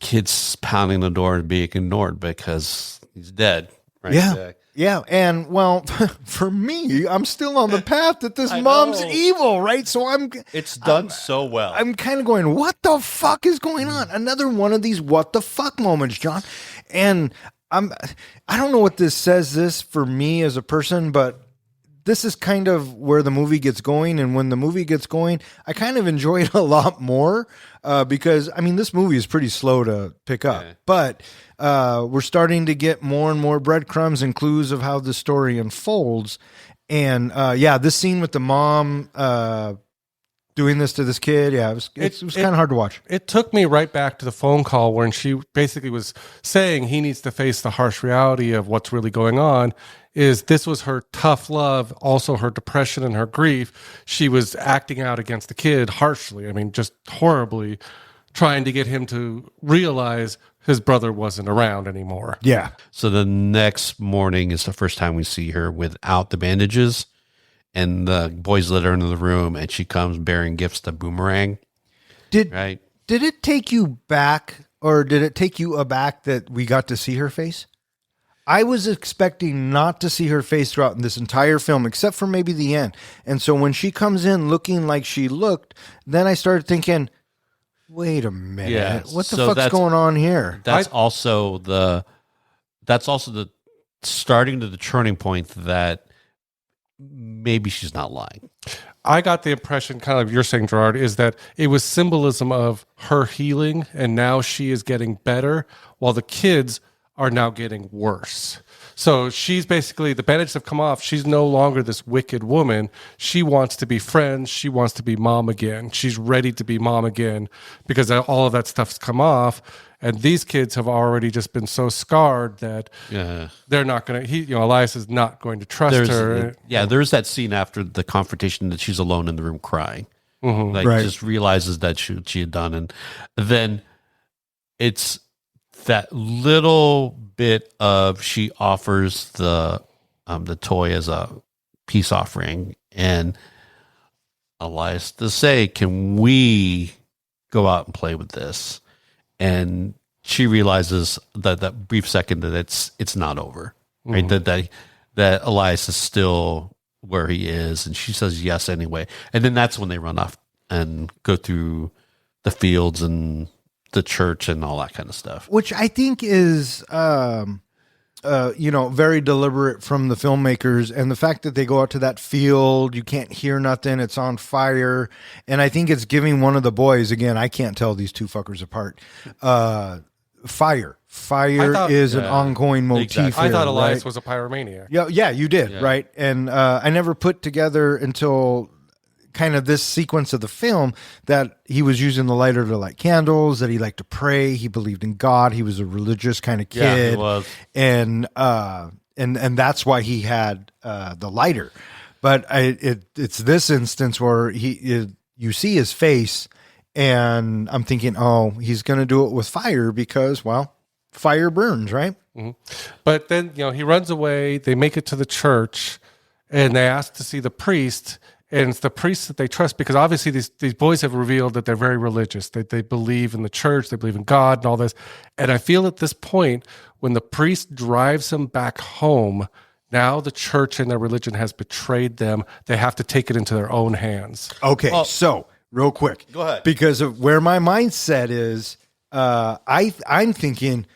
kids pounding the door and being ignored because he's dead. Right? Yeah. Yeah, and well, for me, I'm still on the path that this mom's evil, right? So it's done so well. I'm kind of going, what the fuck is going on? Another one of these what the fuck moments, John. And I don't know what this says for me as a person, but this is kind of where the movie gets going. And when the movie gets going, I kind of enjoy it a lot more because, I mean, this movie is pretty slow to pick up. Yeah. But we're starting to get more and more breadcrumbs and clues of how the story unfolds. And this scene with the mom doing this to this kid, it was kind of hard to watch. It took me right back to the phone call when she basically was saying he needs to face the harsh reality of what's really going on. This was her tough love, also her depression and her grief. She was acting out against the kid harshly. I mean, just horribly, trying to get him to realize his brother wasn't around anymore. Yeah. So the next morning is the first time we see her without the bandages, and the boys let her into the room, and she comes bearing gifts to Boomerang. Did it take you back, or did it take you aback that we got to see her face? I was expecting not to see her face throughout this entire film, except for maybe the end. And so when she comes in looking like she looked, then I started thinking, wait a minute, what the fuck's going on here? That's also the starting to the turning point that maybe she's not lying. I got the impression, kind of like you're saying, Gerard, is that it was symbolism of her healing, and now she is getting better, while the kids are now getting worse. So she's basically, the bandages have come off. She's no longer this wicked woman. She wants to be friends. She wants to be mom again. She's ready to be mom again because all of that stuff's come off. And these kids have already just been so scarred that they're not going to, Elias is not going to trust her. There's that scene after the confrontation that she's alone in the room crying. Mm-hmm. Just realizes that she had done. And then it's that little bit of, she offers the toy as a peace offering, and Elias to say, can we go out and play with this? And she realizes that brief second that it's not over, right? Mm-hmm. That Elias is still where he is, and she says yes anyway. And then that's when they run off and go through the fields and the church and all that kind of stuff. Which I think is very deliberate from the filmmakers, and the fact that they go out to that field, you can't hear nothing, it's on fire, and I think it's giving one of the boys, again, I can't tell these two fuckers apart, fire. Fire is an ongoing motif. Exactly. I thought here, Elias right? was a pyromaniac. Yeah, you did, right? And I never put together until kind of this sequence of the film that he was using the lighter to light candles, that he liked to pray, he believed in God, he was a religious kind of kid. Yeah, he was. And that's why he had the lighter. But it's this instance where you see his face, and I'm thinking, oh, he's going to do it with fire because, well, fire burns, right? Mm-hmm. But then, he runs away. They make it to the church, and they ask to see the priest. And it's the priest that they trust, because obviously these boys have revealed that they're very religious. They believe in the church, they believe in God and all this. And I feel at this point, when the priest drives them back home, now the church and their religion has betrayed them. They have to take it into their own hands. Okay, so real quick. Go ahead. Because of where my mindset is, I'm thinking,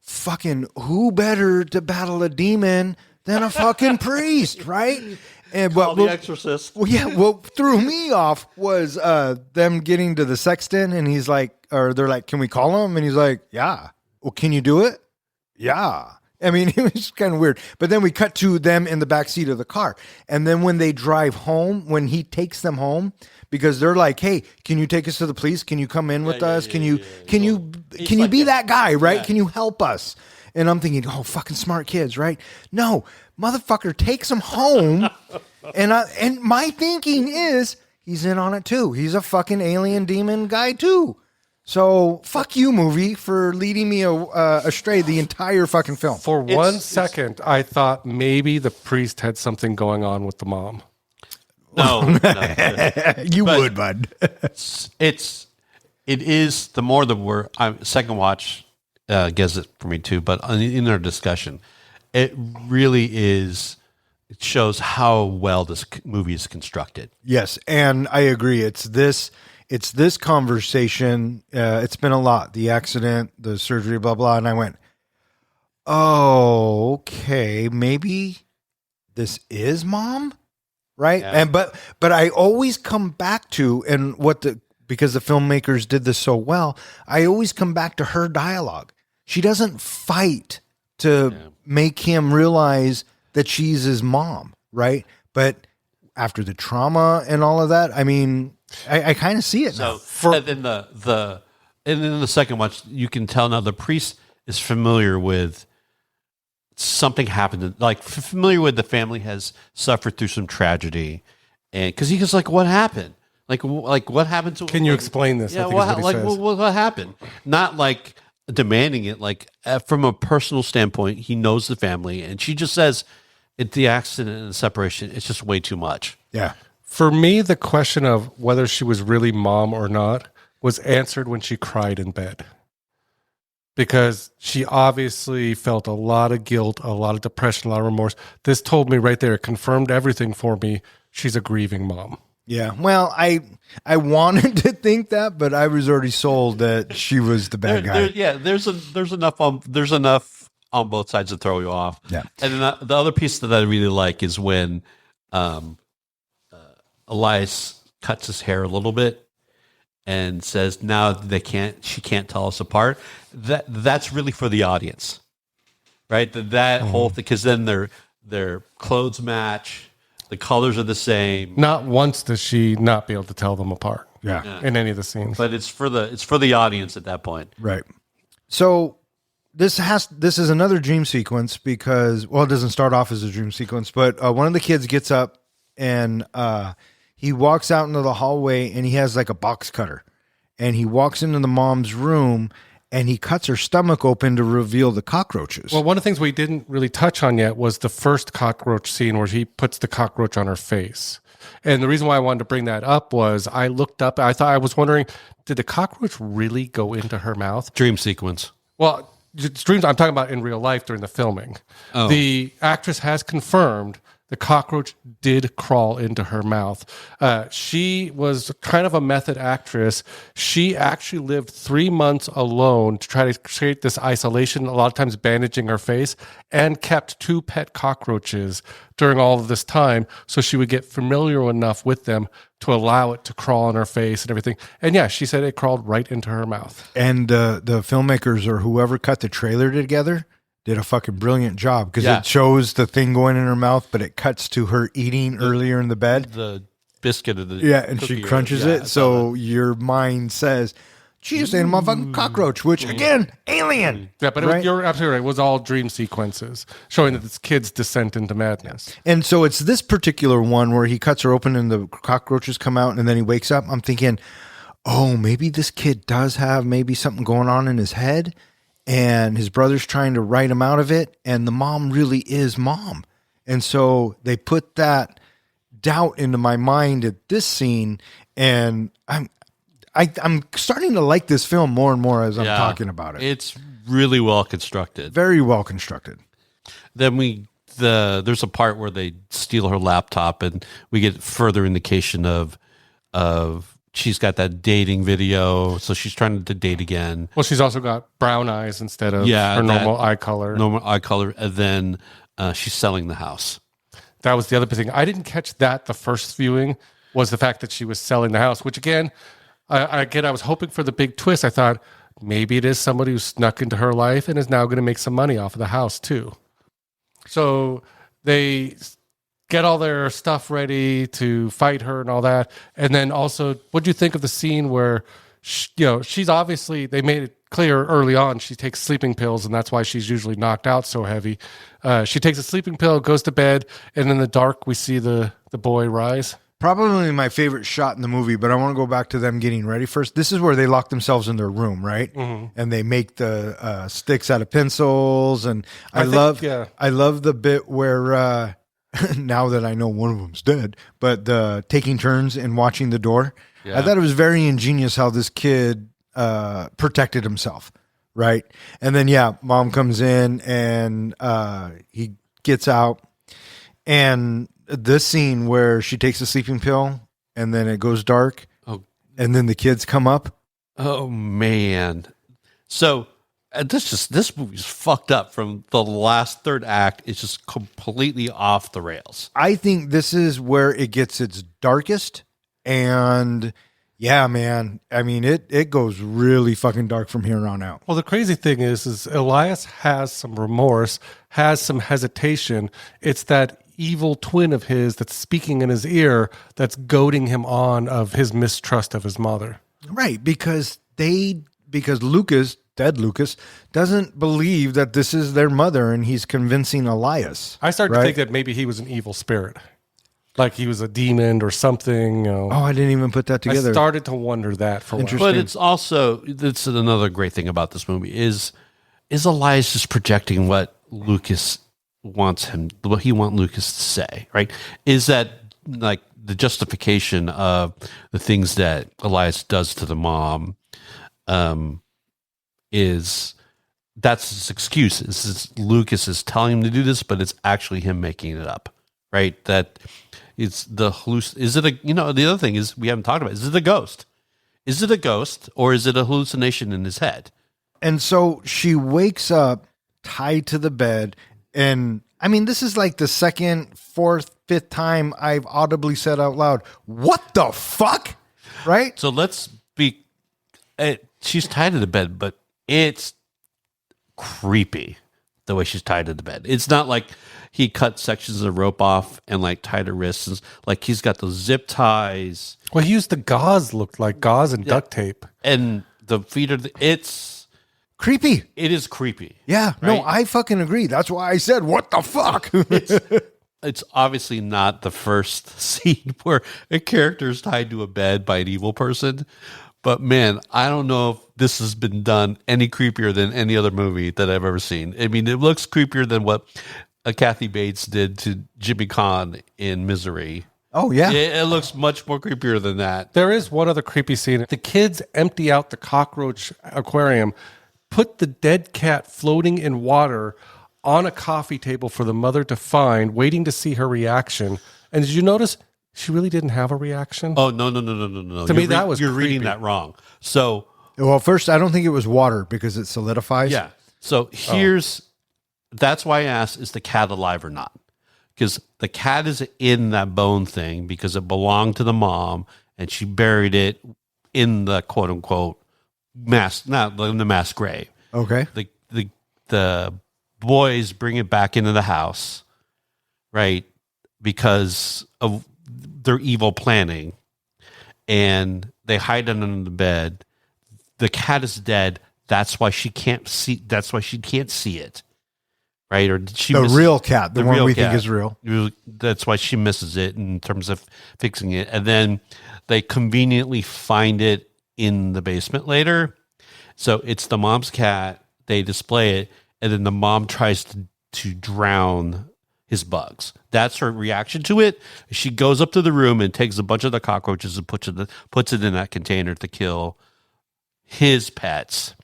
fucking who better to battle a demon than a fucking priest, right? And The Exorcist. Well, yeah. What threw me off was them getting to the sexton, and he's like, or they're like, "Can we call him?" And he's like, "Yeah." Well, can you do it? Yeah. I mean, it was kind of weird. But then we cut to them in the back seat of the car, and then when they drive home, when he takes them home, because they're like, "Hey, can you take us to the police? Can you come in with us? Can you be that guy? Right? Yeah. Can you help us?" And I'm thinking, oh, fucking smart kids, right? No, motherfucker takes him home. And my thinking is he's in on it too. He's a fucking alien demon guy too. So fuck you, movie, for leading me astray the entire fucking film. For 1 second, I thought maybe the priest had something going on with the mom. No. You would, bud. It is the more the second watch gets it for me too, but in our discussion, it really is. It shows how well this movie is constructed. Yes, and I agree. It's this conversation. It's been a lot. The accident, the surgery, blah blah, and I went, oh, okay, maybe this is mom, right? Yeah. And but I always come back to, and because the filmmakers did this so well, I always come back to her dialogue. She doesn't fight to make him realize that she's his mom, right? But after the trauma and all of that, I mean, I kind of see it now. And then the second watch, you can tell now the priest is familiar with something happened, like familiar with the family has suffered through some tragedy, and because he was like, "What happened? Like what happened to?" Can you explain this? Yeah, I think is what he says. what happened? Not like demanding it, like from a personal standpoint, he knows the family, and she just says, "It's the accident and the separation. It's just way too much." Yeah. For me, the question of whether she was really mom or not was answered when she cried in bed. Because she obviously felt a lot of guilt, a lot of depression, a lot of remorse. This told me right there, it confirmed everything for me. She's a grieving mom. Yeah. Well, I wanted to think that, but I was already sold that she was the bad guy. There's enough on both sides to throw you off. Yeah. And then the other piece that I really like is when Elias cuts his hair a little bit and says, "Now she can't tell us apart." That's really for the audience, right? That whole thing, because then their clothes match, the colors are the same. Not once does she not be able to tell them apart. Yeah. In any of the scenes. But it's for the audience at that point. Right. So this is another dream sequence because, well, it doesn't start off as a dream sequence, but one of the kids gets up and he walks out into the hallway and he has like a box cutter, and he walks into the mom's room and he cuts her stomach open to reveal the cockroaches. Well, one of the things we didn't really touch on yet was the first cockroach scene where he puts the cockroach on her face. And the reason why I wanted to bring that up was I looked up, I was wondering, did the cockroach really go into her mouth? Dream sequence. Well, dreams I'm talking about in real life during the filming. Oh. The actress has confirmed the cockroach did crawl into her mouth. She was kind of a method actress. She actually lived 3 months alone to try to create this isolation, a lot of times bandaging her face, and kept 2 pet cockroaches during all of this time so she would get familiar enough with them to allow it to crawl on her face and everything. And yeah, she said it crawled right into her mouth. And the filmmakers or whoever cut the trailer together did a fucking brilliant job because it shows the thing going in her mouth, but it cuts to her eating earlier in the bed. The biscuit of the and she crunches it. So your mind says, she just ate a motherfucking cockroach, which again, alien. Yeah, but you're absolutely right. It was all dream sequences showing that this kid's descent into madness. And so it's this particular one where he cuts her open and the cockroaches come out and then he wakes up. I'm thinking, oh, maybe this kid does have maybe something going on in his head. And his brother's trying to write him out of it. And the mom really is mom. And so they put that doubt into my mind at this scene. And I'm starting to like this film more and more as I'm talking about it. It's really well constructed. Very well constructed. Then there's a part where they steal her laptop and we get further indication of she's got that dating video, so she's trying to date again. Well, she's also got brown eyes instead of her normal eye color. Normal eye color, and then she's selling the house. That was the other thing. I didn't catch that the first viewing, was the fact that she was selling the house, which again, I was hoping for the big twist. I thought maybe it is somebody who snuck into her life and is now going to make some money off of the house too. So they get all their stuff ready to fight her and all that. And then also, what do you think of the scene where, she's obviously, they made it clear early on, she takes sleeping pills and that's why she's usually knocked out so heavy. She takes a sleeping pill, goes to bed, and in the dark, we see the boy rise. Probably my favorite shot in the movie, but I want to go back to them getting ready first. This is where they lock themselves in their room, right? Mm-hmm. And they make the sticks out of pencils. And I love the bit where, now that I know one of them's dead, but the taking turns and watching the door. Yeah. I thought it was very ingenious how this kid protected himself, right? And then, mom comes in and he gets out. And this scene where she takes a sleeping pill and then it goes dark and then the kids come up. Oh, man. So this movie's fucked up from the last third act. It's just completely off the rails. I think this is where it gets its darkest. And yeah, man, I mean, it goes really fucking dark from here on out. Well, the crazy thing is Elias has some remorse, has some hesitation. It's that evil twin of his that's speaking in his ear that's goading him on of his mistrust of his mother. Right, because Lucas, dead Lucas, doesn't believe that this is their mother and he's convincing Elias. I started to think that maybe he was an evil spirit. Like he was a demon or something. Oh, I didn't even put that together. I started to wonder that for a while. But that's another great thing about this movie is Elias just projecting what Lucas wants what he wants Lucas to say, right? Is that like the justification of the things that Elias does to the mom is that's his excuse. Lucas is telling him to do this, but it's actually him making it up, right? That it's the the other thing is we haven't talked about, is it a ghost? Is it a ghost or is it a hallucination in his head? And so she wakes up tied to the bed. And I mean, this is like the second, fourth, fifth time I've audibly said out loud, what the fuck? Right? So she's tied to the bed, but it's creepy the way she's tied to the bed. It's not like he cut sections of rope off and like tied her wrists. Like he's got those zip ties. Well, he used the gauze, looked like gauze and duct tape. And the feet it's creepy. It is creepy. Yeah. Right? No, I fucking agree. That's why I said, what the fuck? It's obviously not the first scene where a character is tied to a bed by an evil person. But man, I don't know if this has been done any creepier than any other movie that I've ever seen. I mean, it looks creepier than what Kathy Bates did to Jimmy Kahn in Misery. Oh, yeah. It looks much more creepier than that. There is one other creepy scene. The kids empty out the cockroach aquarium, put the dead cat floating in water on a coffee table for the mother to find, waiting to see her reaction. And did you notice she really didn't have a reaction? Oh, no. To me, that was you're reading creepy. that wrong. So Well, first, I don't think it was water because it solidifies. yeah. So that's why I asked, is the cat alive or not? Because the cat is in that bone thing because it belonged to the mom and she buried it in the quote unquote not in the mass grave. Okay. The boys bring it back into the house, right? Because of their evil planning, and they hide it under the bed. The cat is dead. That's why she can't see. That's why she can't see it, right? Or did she The miss real cat, the one real we think cat. is real. That's why she misses it in terms of fixing it. And then they conveniently find it in the basement later. So it's the mom's cat. They display it, and then the mom tries to drown his bugs. That's her reaction to it. She goes up to the room and takes a bunch of the cockroaches and puts it in that container to kill his pets.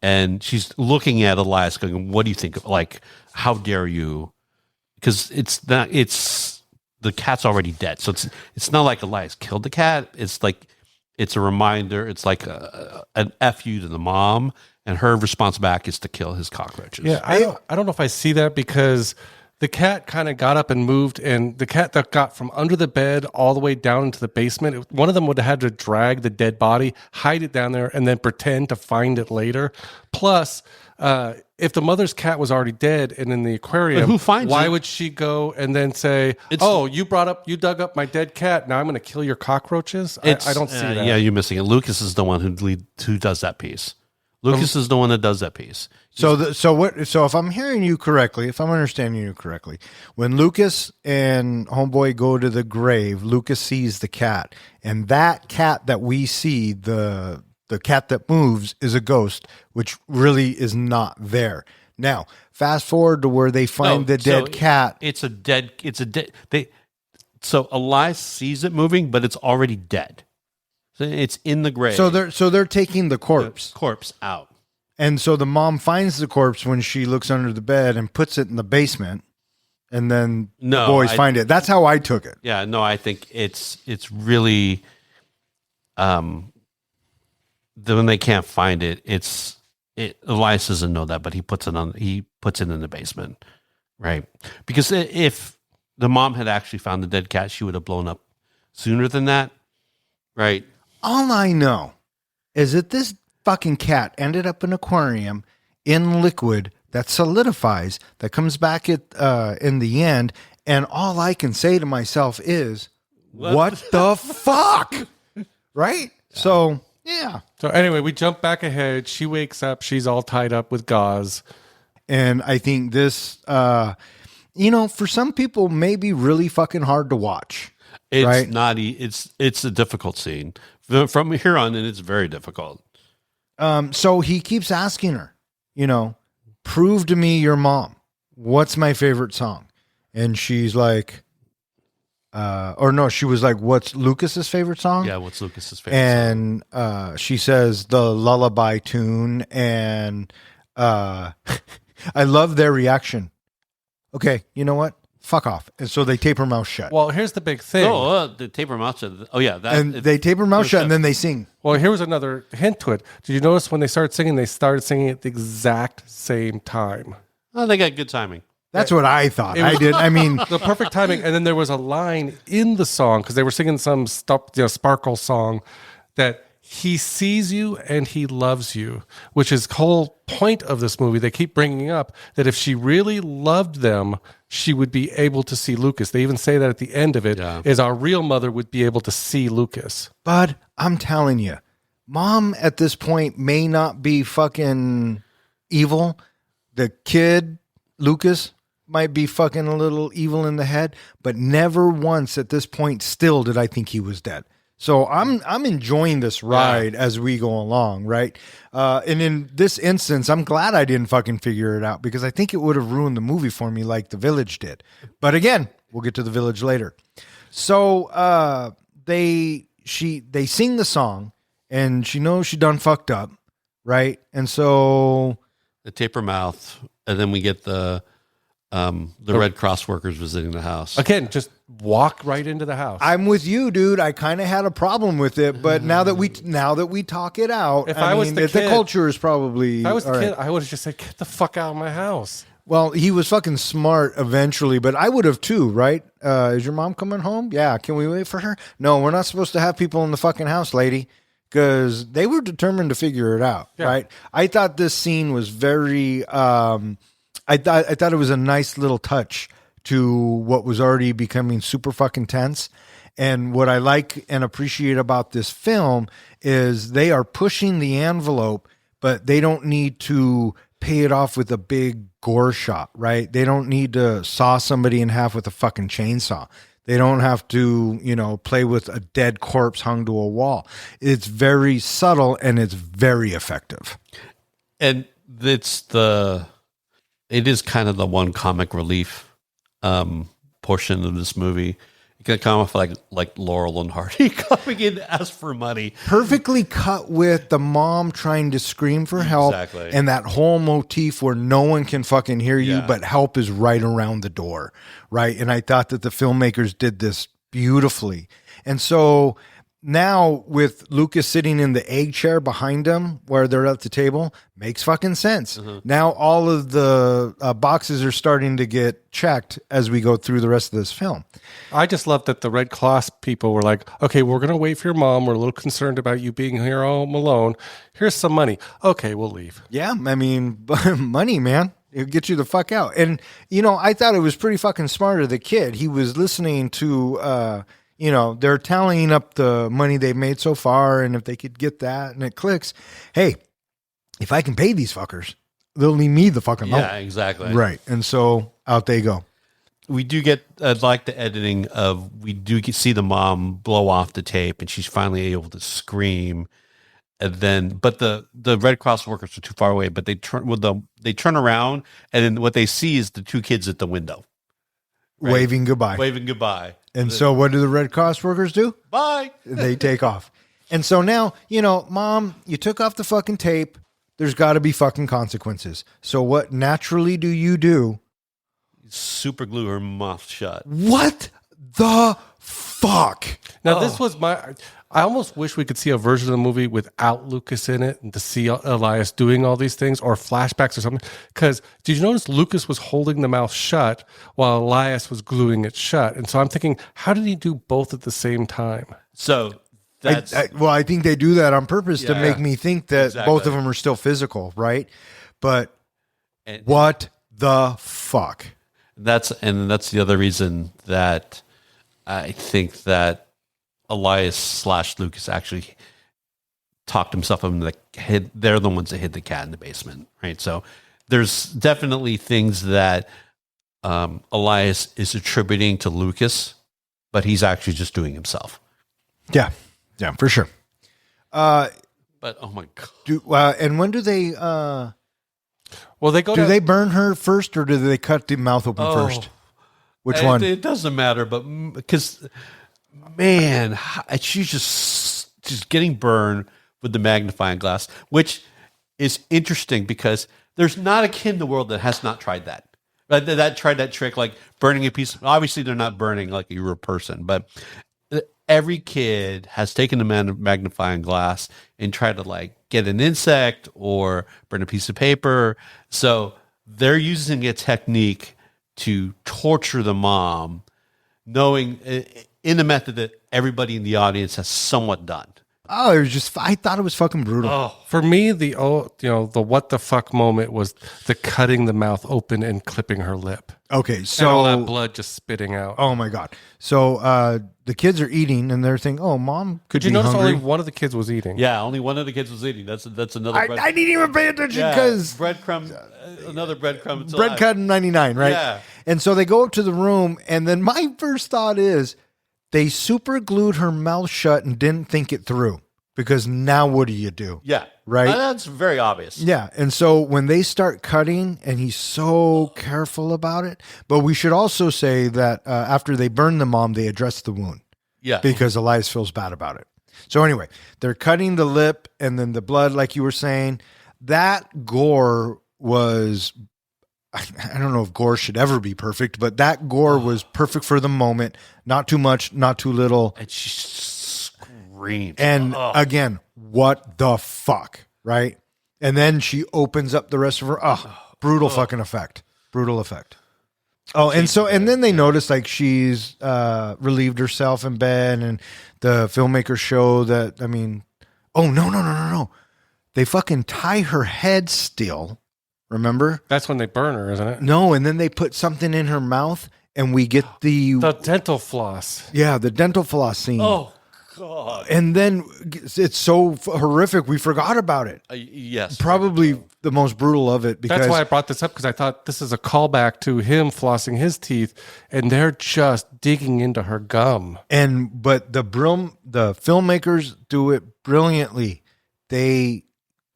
And she's looking at Elias going, what do you think? Like, how dare you? Because the cat's already dead. So it's not like Elias killed the cat. It's like, it's a reminder. It's like an F you to the mom, and her response back is to kill his cockroaches. Yeah, I don't know if I see that because the cat kind of got up and moved, and the cat that got from under the bed all the way down into the basement, one of them would have had to drag the dead body, hide it down there, and then pretend to find it later. Plus, if the mother's cat was already dead and in the aquarium, But who finds why it? would she go and then say, you dug up my dead cat, now I'm going to kill your cockroaches? I don't see that. Yeah, you're missing it. Lucas is the one who does that piece. Lucas is the one that does that piece. So if I'm hearing you correctly, if I'm understanding you correctly, when Lucas and Homeboy go to the grave, Lucas sees the cat, and that cat that we see, the cat that moves, is a ghost, which really is not there. Now, fast forward to where they find the dead cat. So Elias sees it moving, but it's already dead. So it's in the grave. So they're taking the corpse. Corpse out. And so the mom finds the corpse when she looks under the bed and puts it in the basement, and then the boys find it. That's how I took it. Yeah, no, I think it's really when they can't find it, Elias doesn't know that, but he puts it in the basement, right? Because if the mom had actually found the dead cat, she would have blown up sooner than that, right? All I know is that this fucking cat ended up in an aquarium in liquid that solidifies, that comes back in the end, and all I can say to myself is, what the fuck? Right? So, yeah. So anyway, we jump back ahead. She wakes up. She's all tied up with gauze. And I think this, for some people may be really fucking hard to watch. It's right? not. It's a difficult scene from here on, and it's very difficult. So he keeps asking her, prove to me your mom. What's my favorite song? And she's like, she was like, what's Lucas's favorite song? Yeah, what's Lucas's favorite song? And she says the lullaby tune. And I love their reaction. Okay, you know what? Fuck off. And so they tape her mouth shut. Well, here's the big thing. The tape her mouth shut. Oh, yeah. They tape her mouth shut and then they sing. Well, here was another hint to it. Did you notice when they started singing at the exact same time? Oh, they got good timing. That's what I thought. I did. I mean, The perfect timing. And then there was a line in the song, because they were singing some sparkle song, that he sees you and he loves you, which is the whole point of this movie. They keep bringing up that if she really loved them, she would be able to see Lucas. They even say that at the end of it, is our real mother would be able to see Lucas. Bud, I'm telling you, mom at this point may not be fucking evil. The kid, Lucas, might be fucking a little evil in the head, but never once at this point still did I think he was dead. So I'm enjoying this ride as we go along, right? And in this instance, I'm glad I didn't fucking figure it out, because I think it would have ruined the movie for me like The Village did. But again, we'll get to The Village later. So they sing the song, and she knows she done fucked up, right? And so The tape her mouth, and then we get the the Red Cross workers visiting the house. Again, just walk right into the house. I'm with you, dude. I kind of had a problem with it, but now that we talk it out, If I was the the kid- culture is probably. If I was the all kid, right. I would have just said, "Get the fuck out of my house." Well, he was fucking smart eventually, but I would have too, right? Is your mom coming home? Yeah. Can we wait for her? No, we're not supposed to have people in the fucking house, lady, because they were determined to figure it out, Yeah. right? I thought this scene was very. I thought it was a nice little touch to what was already becoming super fucking tense. And what I like and appreciate about this film is they are pushing the envelope, but they don't need to pay it off with a big gore shot, right? They don't need to saw somebody in half with a fucking chainsaw. They don't have to, play with a dead corpse hung to a wall. It's very subtle and it's very effective. And it is kind of the one comic relief portion of this movie. It can come off like Laurel and Hardy coming in to ask for money. Perfectly cut with the mom trying to scream for help. Exactly. And that whole motif where no one can fucking hear you, Yeah. but help is right around the door. Right. And I thought that the filmmakers did this beautifully. And so now with Lucas sitting in the egg chair behind him where they're at the table makes fucking sense. Now all of the boxes are starting to get checked as we go through the rest of this film. I just love that the Red Cross people were like, "Okay, we're going to wait for your mom. We're a little concerned about you being here home alone. Here's some money. Okay, we'll leave." Yeah, I mean, money, man. It'll get you the fuck out. And, I thought it was pretty fucking smart of the kid. He was listening to, they're tallying up the money they've made so far, and if they could get that, and it clicks, hey, if I can pay these fuckers, they'll leave me the fucking Yeah, alone. exactly. Right. And so out they go. We do get like the editing of we do see the mom blow off the tape, and she's finally able to scream. And then, but the Red Cross workers are too far away. But they turn around, and then what they see is the two kids at the window, right? Waving goodbye. waving goodbye. And so what do the Red Cross workers do? Bye. They take off. And so now, Mom, you took off the fucking tape. There's got to be fucking consequences. So what naturally do you do? Super glue her mouth shut. What the fuck? Now, this was I almost wish we could see a version of the movie without Lucas in it and to see Elias doing all these things or flashbacks or something. Because did you notice Lucas was holding the mouth shut while Elias was gluing it shut? And so I'm thinking, how did he do both at the same time? So that's I think they do that on purpose to Yeah. make me think that Exactly. both of them are still physical, right? But and what the fuck? that's the other reason that I think that Elias / Lucas actually talked himself into the head. They're the ones that hid the cat in the basement, right? So there's definitely things that Elias is attributing to Lucas, but he's actually just doing himself. Yeah, for sure. But oh my god, And when do they? Well, they go Do to they burn her first, or do they cut the mouth open Oh. first? Which one? It doesn't matter, but because man, she's just getting burned with the magnifying glass, which is interesting because there's not a kid in the world that has not tried that. That tried that trick, like burning a piece. Obviously, they're not burning like you're a person, but every kid has taken the magnifying glass and tried to like get an insect or burn a piece of paper. So they're using a technique to torture the mom, knowing in a method that everybody in the audience has somewhat done. Oh, it was just. I thought it was fucking brutal. For me, the what the fuck moment was the cutting the mouth open and clipping her lip. Okay, And all that so blood just spitting out. oh my god. So the kids are eating and they're thinking, "Oh, mom could Did you be notice hungry." only one of the kids was eating? Yeah, only one of the kids was eating. That's another. I didn't even pay attention because breadcrumb, another breadcrumb. It's bread alive. cut in 99, right? Yeah. And so they go up to the room, and then my first thought is they super glued her mouth shut and didn't think it through, because now what do you do? Yeah, Right? That's very obvious. Yeah. And so when they start cutting, and he's so careful about it, but we should also say that after they burn the mom, they address the wound Yeah, because Elias feels bad about it. So anyway, they're cutting the lip and then the blood, like you were saying. That gore was I don't know if gore should ever be perfect, but that gore was perfect for the moment. Not too much, not too little. And she screamed. And again, what the fuck, right? And then she opens up the rest of her. Brutal fucking effect. Brutal effect. Oh, and then they notice like she's relieved herself in bed, and the filmmakers show that. I mean, no. They fucking tie her head still. Remember? That's when they burn her, isn't it? No, and then they put something in her mouth, and we get the dental floss. Yeah, the dental floss scene. Oh, God. And then it's so horrific, we forgot about it. Yes. Probably the most brutal of it. Because That's why I brought this up, because I thought this is a callback to him flossing his teeth, and they're just digging into her gum. But the filmmakers do it brilliantly. They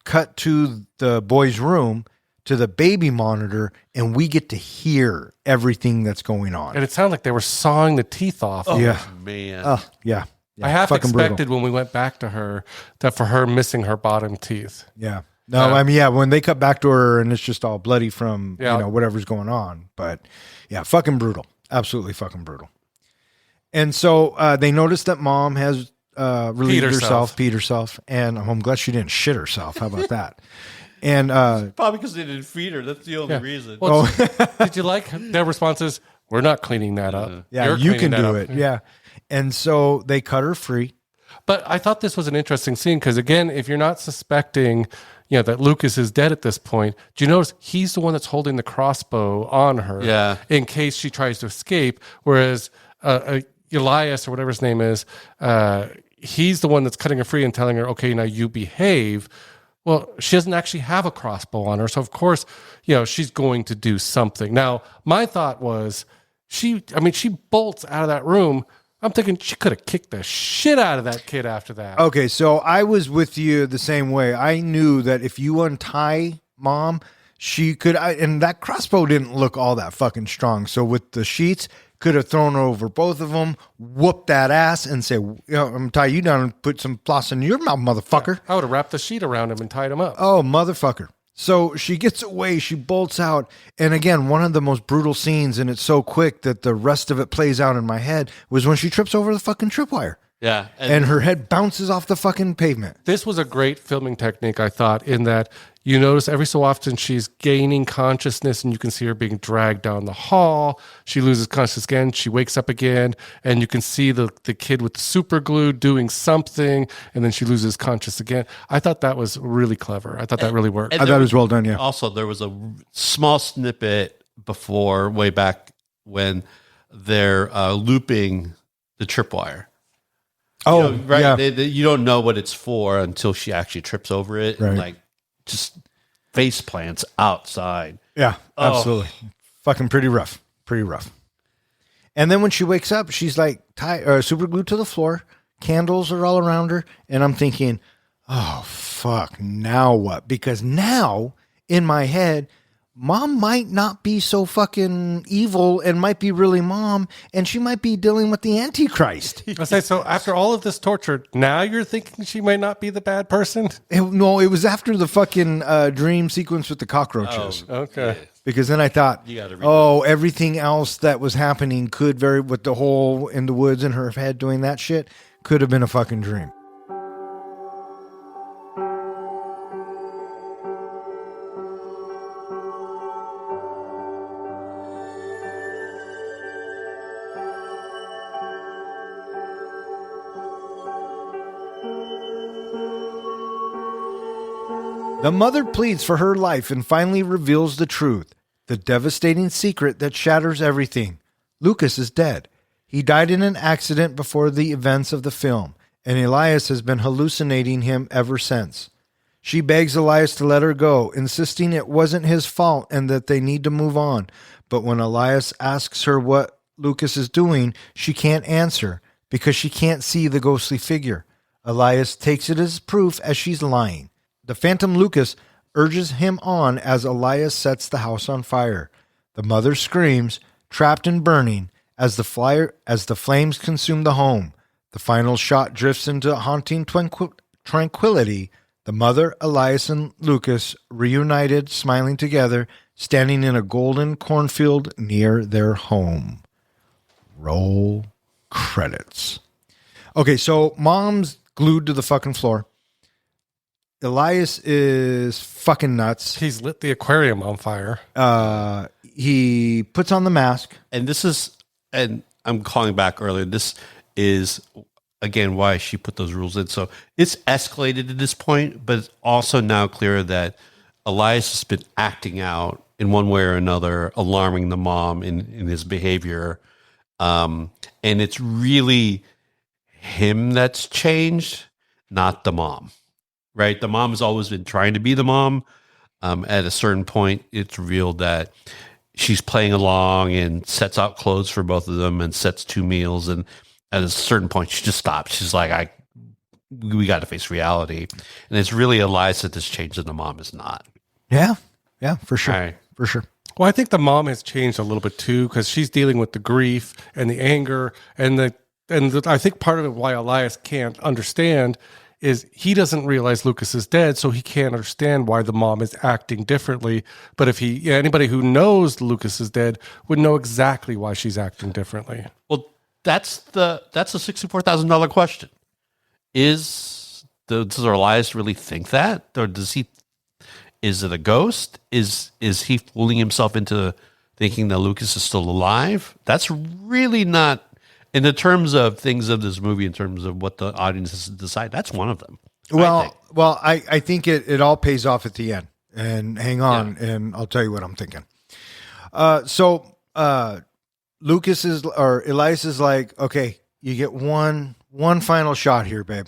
cut to the boy's room, to the baby monitor, and we get to hear everything that's going on. And it sounded like they were sawing the teeth off. Oh, Yeah. man. Yeah. I half fucking expected brutal. when we went back to her that for her missing her bottom teeth. Yeah. No, I mean, yeah, when they cut back to her and it's just all bloody from, Yeah. whatever's going on. But yeah, fucking brutal. Absolutely fucking brutal. And so they notice that mom has relieved herself, peed herself. And I'm glad she didn't shit herself. How about that? And Probably because they didn't feed her. That's the only reason. Well, did you like their responses? We're not cleaning that up. yeah, You're you cleaning can that do up." it. Yeah. And so they cut her free. But I thought this was an interesting scene because, again, if you're not suspecting, that Lucas is dead at this point, do you notice he's the one that's holding the crossbow on her Yeah. in case she tries to escape, whereas Elias, or whatever his name is, he's the one that's cutting her free and telling her, okay, now you behave. Well, she doesn't actually have a crossbow on her. So, of course, she's going to do something. Now, my thought was she bolts out of that room. I'm thinking she could have kicked the shit out of that kid after that. Okay, so I was with you the same way. I knew that if you untie mom, she could, and that crossbow didn't look all that fucking strong. So with the sheets, could have thrown her over both of them, whooped that ass, and say, I'm gonna tie you down and put some floss in your mouth, motherfucker. I would have wrapped the sheet around him and tied him up. Oh, motherfucker. So she gets away, she bolts out. And again, one of the most brutal scenes, and it's so quick that the rest of it plays out in my head, was when she trips over the fucking tripwire. Yeah. And her head bounces off the fucking pavement. This was a great filming technique, I thought, in that you notice every so often she's gaining consciousness and you can see her being dragged down the hall. She loses consciousness again. She wakes up again and you can see the kid with the super glue doing something, and then she loses consciousness again. I thought that was really clever. I thought that really worked. I thought it was well done, yeah. Also, there was a small snippet before, way back when they're looping the tripwire. Oh, right. yeah. You don't know what it's for until she actually trips over it and Right. just face plants outside. Yeah, absolutely. Fucking pretty rough. Pretty rough. And then when she wakes up, she's like super glued to the floor. Candles are all around her. And I'm thinking, oh, fuck, now what? Because now in my head, mom might not be so fucking evil and might be really mom. And she might be dealing with the Antichrist. I say, so after all of this torture, now you're thinking she might not be the bad person? No, it was after the fucking dream sequence with the cockroaches. Okay. Because then I thought, gotta read everything else that was happening could with the hole in the woods in her head doing that shit could have been a fucking dream. The mother pleads for her life and finally reveals the truth, the devastating secret that shatters everything. Lucas is dead. He died in an accident before the events of the film, and Elias has been hallucinating him ever since. She begs Elias to let her go, insisting it wasn't his fault and that they need to move on. But when Elias asks her what Lucas is doing, she can't answer because she can't see the ghostly figure. Elias takes it as proof as she's lying. The Phantom Lucas urges him on as Elias sets the house on fire. The mother screams, trapped and burning, as the flames consume the home. The final shot drifts into haunting tranquility. The mother, Elias, and Lucas, reunited, smiling together, standing in a golden cornfield near their home. Roll credits. Okay, so mom's glued to the fucking floor. Elias is fucking nuts. He's lit the aquarium on fire. He puts on the mask. And this is, and I'm calling back earlier, this is, again, why she put those rules in. So it's escalated at this point, but it's also now clear that Elias has been acting out in one way or another, alarming the mom in his behavior. And it's really him that's changed, not the mom, right? The mom has always been trying to be the mom. At a certain point, it's revealed that she's playing along and sets out clothes for both of them and sets 2 meals. And at a certain point, she just stops. She's like, we got to face reality. And it's really Elias that has changed and the mom is not. Yeah, for sure. Right. For sure. Well, I think the mom has changed a little bit too, because she's dealing with the grief and the anger and I think part of it why Elias can't understand is he doesn't realize Lucas is dead, so he can't understand why the mom is acting differently. But if anybody who knows Lucas is dead would know exactly why she's acting differently. Well, that's a $64,000 question. Does Elias really think that, or is it a ghost? Is he fooling himself into thinking that Lucas is still alive? That's really not, in the terms of things of this movie, in terms of what the audience has to decide, that's one of them. I think it all pays off at the end. And hang on, and I'll tell you what I'm thinking. Elias is like, okay, you get one final shot here, babe.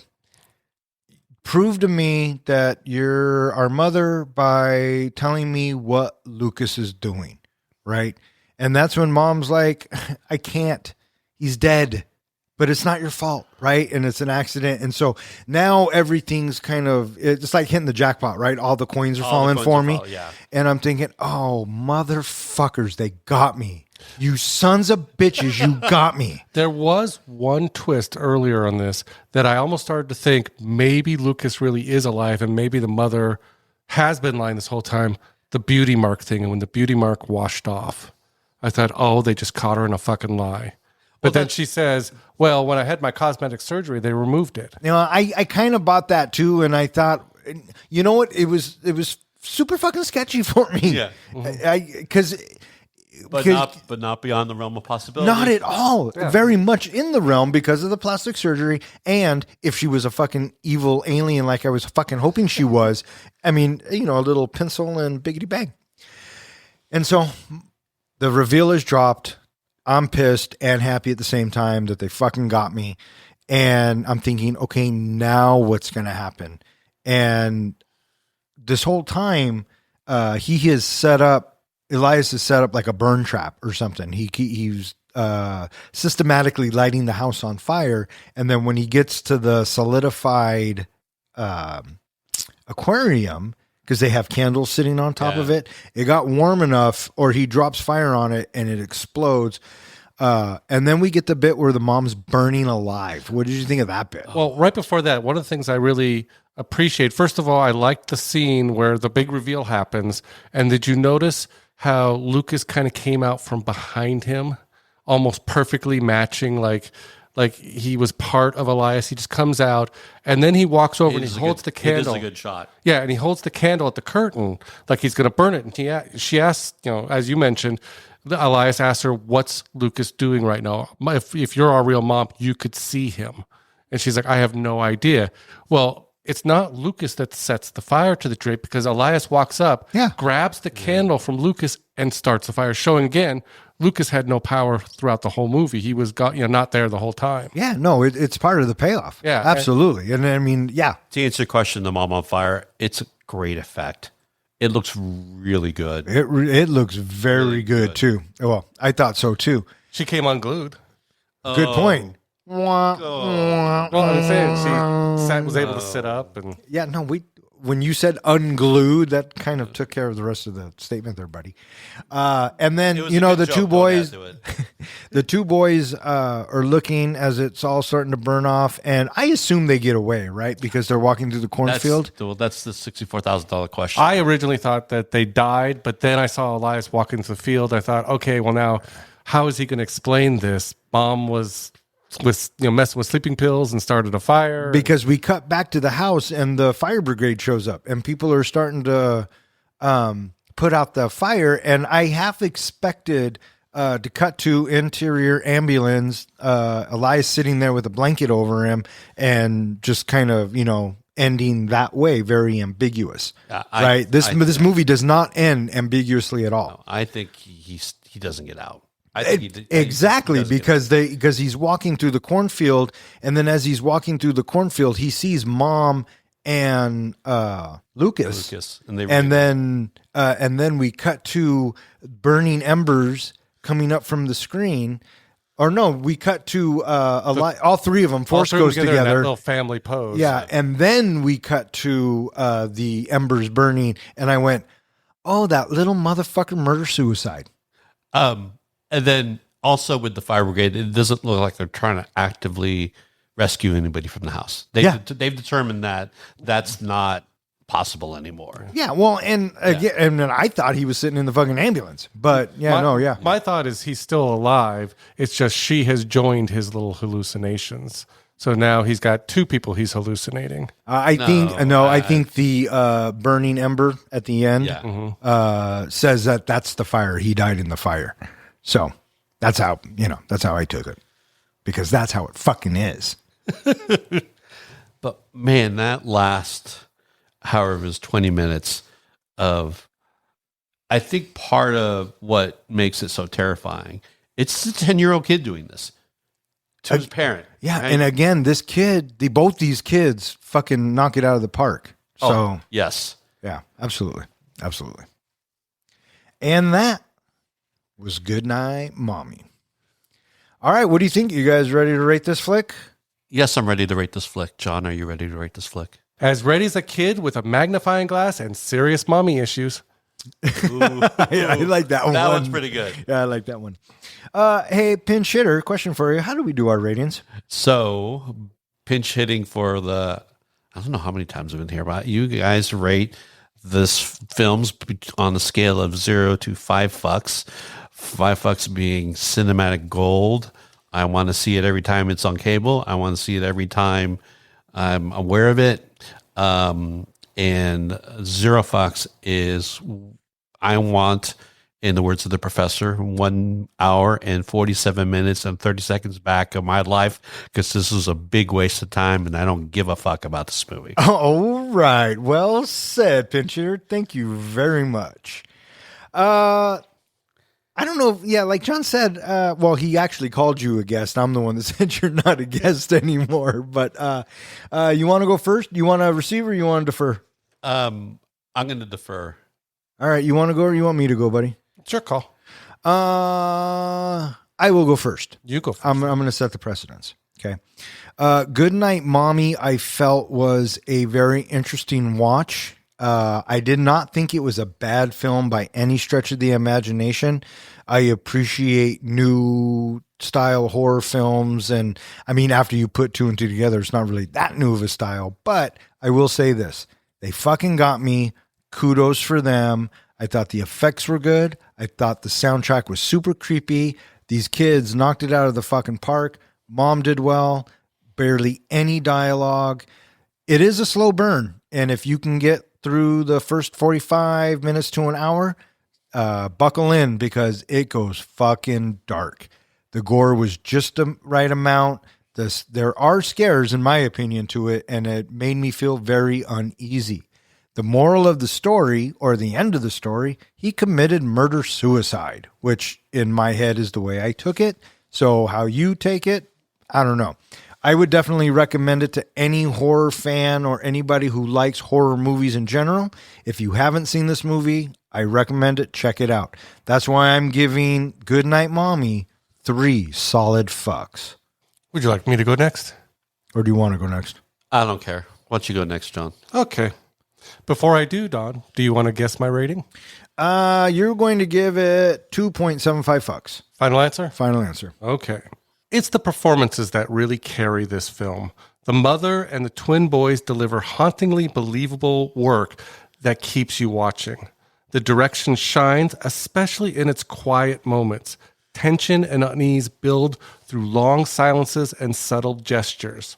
Prove to me that you're our mother by telling me what Lucas is doing, right? And that's when mom's like, I can't. He's dead, but it's not your fault, right? And it's an accident. And so now everything's it's like hitting the jackpot, right? All the coins are falling for me. And I'm thinking, oh, motherfuckers, they got me. You sons of bitches, you got me. There was one twist earlier on this that I almost started to think maybe Lucas really is alive and maybe the mother has been lying this whole time. The beauty mark thing. And when the beauty mark washed off, I thought, oh, they just caught her in a fucking lie. But then she says, well, when I had my cosmetic surgery, they removed it. You know, I kind of bought that too. And I thought, you know what? It was super fucking sketchy for me. Yeah. But not beyond the realm of possibility. Not at all. Yeah. Very much in the realm because of the plastic surgery. And if she was a fucking evil alien like I was fucking hoping she was, I mean, a little pencil and biggity bang. And so the reveal is dropped. I'm pissed and happy at the same time that they fucking got me. And I'm thinking, okay, now what's going to happen? And this whole time, Elias has set up like a burn trap or something. He's systematically lighting the house on fire. And then when he gets to the solidified aquarium, because they have candles sitting on top of it, it got warm enough, or he drops fire on it and it explodes. And then we get the bit where the mom's burning alive. What did you think of that bit? Well, right before that, one of the things I really appreciate, first of all, I liked the scene where the big reveal happens. And did you notice how Lucas kind of came out from behind him, almost perfectly matching, like he was part of Elias? He just comes out, and then he walks over and he holds the candle. It is a good shot. Yeah, and he holds the candle at the curtain like he's going to burn it. And she asks, as you mentioned, Elias asks her, what's Lucas doing right now? If you're our real mom, you could see him. And she's like, I have no idea. Well, it's not Lucas that sets the fire to the drape, because Elias walks up, grabs the candle from Lucas and starts the fire, showing again, Lucas had no power throughout the whole movie. He was not there the whole time. Yeah, no, it's part of the payoff. Yeah, absolutely. And I mean, To answer your question, the mom on fire, it's a great effect. It looks really good. It looks very really good too. Well, I thought so too. She came unglued. Good point. Well, I'm saying she was able to sit up, and when you said unglued, that kind of took care of the rest of the statement there, buddy. And then, It was you a know, good the joke. two Don't boys, add to it. the two boys are looking as it's all starting to burn off. And I assume they get away, right? Because they're walking through the cornfield. That's the $64,000 question. I originally thought that they died, but then I saw Elias walk into the field. I thought, okay, well now, how is he going to explain this? Mom was messing with sleeping pills and started a fire. Because we cut back to the house and the fire brigade shows up and people are starting to put out the fire. And I half expected to cut to interior ambulance, Elias sitting there with a blanket over him and just kind of, ending that way, very ambiguous. Right? This movie does not end ambiguously at all. No, I think he doesn't get out. I think Exactly, he doesn't because he's walking through the cornfield, and then as he's walking through the cornfield, he sees Mom and Lucas, and then we cut to burning embers coming up from the screen. Or no, we cut to all three of them. Force goes in that together. little family pose. Yeah, and then we cut to the embers burning, and I went, "Oh, that little motherfucker murder-suicide." And then also with the fire brigade, it doesn't look like they're trying to actively rescue anybody from the house. They've determined that that's not possible anymore. Yeah, well, and again, and then I thought he was sitting in the fucking ambulance, but My thought is he's still alive. It's just she has joined his little hallucinations. So now he's got two people he's hallucinating. I think the burning ember at the end says that that's the fire. He died in the fire. So that's how I took it, because that's how it fucking is. But man, that last, however, is 20 minutes of, I think part of what makes it so terrifying, it's a 10-year-old kid doing this to his parent. Yeah, right? and again, both these kids fucking knock it out of the park. So yes. Yeah, absolutely. And that was Goodnight Mommy. All right, what do you think? You guys ready to rate this flick? Yes, I'm ready to rate this flick. John, are you ready to rate this flick? As ready as a kid with a magnifying glass and serious mommy issues. I like that one. That one's pretty good. Yeah, I like that one. Hey, pinch hitter, question for you. How do we do our ratings? So, pinch hitting for I don't know how many times I've been here, but you guys rate this films on a scale of 0 to 5 fucks. 5 fucks being cinematic gold. I want to see it every time it's on cable. I want to see it every time I'm aware of it. And 0 fucks is, I want, in the words of the professor, 1 hour and 47 minutes and 30 seconds back of my life, because this is a big waste of time and I don't give a fuck about this movie. All right. Well said, pinch hitter. Thank you very much. I don't know. Yeah, like John said, well, he actually called you a guest. I'm the one that said you're not a guest anymore. But you want to go first? You want to receive or you want to defer? I'm going to defer. All right. You want to go or you want me to go, buddy? It's your call. I will go first. You go first. I'm going to set the precedence. Okay. Goodnight Mommy, I felt, was a very interesting watch. I did not think it was a bad film by any stretch of the imagination. I appreciate new style horror films. And I mean, after you put 2 and 2 together, it's not really that new of a style, but I will say this. They fucking got me. Kudos for them. I thought the effects were good. I thought the soundtrack was super creepy. These kids knocked it out of the fucking park. Mom did well. Barely any dialogue. It is a slow burn. And if you can get through the first 45 minutes to an hour, buckle in, because it goes fucking dark. The gore was just the right amount. There are scares, in my opinion, to it, and it made me feel very uneasy. The moral of the story, or the end of the story, he committed murder-suicide, which in my head is the way I took it. So how you take it, I don't know. I would definitely recommend it to any horror fan or anybody who likes horror movies in general. If you haven't seen this movie, I recommend it. Check it out. That's why I'm giving Goodnight Mommy 3 solid fucks. Would you like me to go next? Or do you want to go next? I don't care. Why don't you go next, John? Okay. Before I do, Don, do you want to guess my rating? You're going to give it 2.75 fucks. Final answer? Final answer. Okay. It's the performances that really carry this film. The mother and the twin boys deliver hauntingly believable work that keeps you watching. The direction shines, especially in its quiet moments. Tension and unease build through long silences and subtle gestures.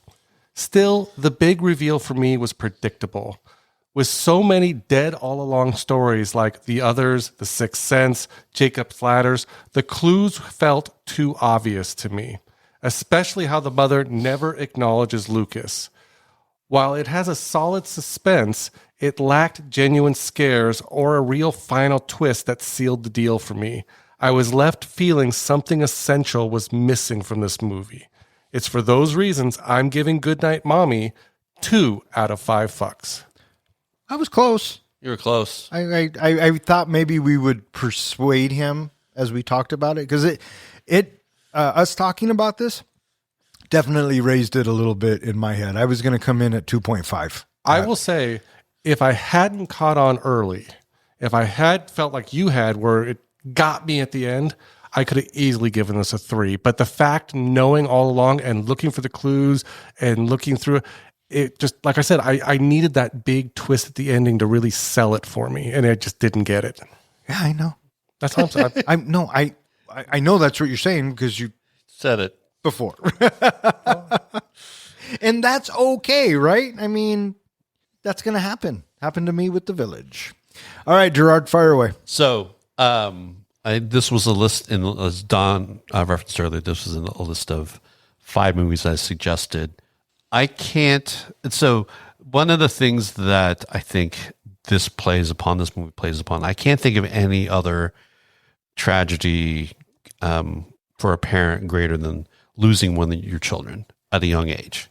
Still, the big reveal for me was predictable. With so many dead all along stories like The Others, The Sixth Sense, Jacob's Ladders, the clues felt too obvious to me, especially how the mother never acknowledges Lucas. While it has a solid suspense, it lacked genuine scares or a real final twist that sealed the deal for me. I was left feeling something essential was missing from this movie. It's for those reasons I'm giving Goodnight Mommy 2 out of 5 fucks. I was close. You were close. I thought maybe we would persuade him as we talked about it, because us talking about this definitely raised it a little bit in my head. I was going to come in at 2.5. I will say, if I hadn't caught on early, if I had felt like you had, where it got me at the end, I could have easily given this a 3. But the fact, knowing all along and looking for the clues and looking through it, just like I said, I needed that big twist at the ending to really sell it for me, and I just didn't get it. Yeah, I know. That's all I'm saying. I know that's what you're saying because you Said it. before. And that's okay, right? I mean, that's going to happen. Happened to me with The Village. All right, Gerard, fire away. So, this was a list, as Don referenced earlier, this was a list of 5 movies I suggested. I can't. So, one of the things that I think this movie plays upon, I can't think of any other tragedy for a parent greater than losing one of your children at a young age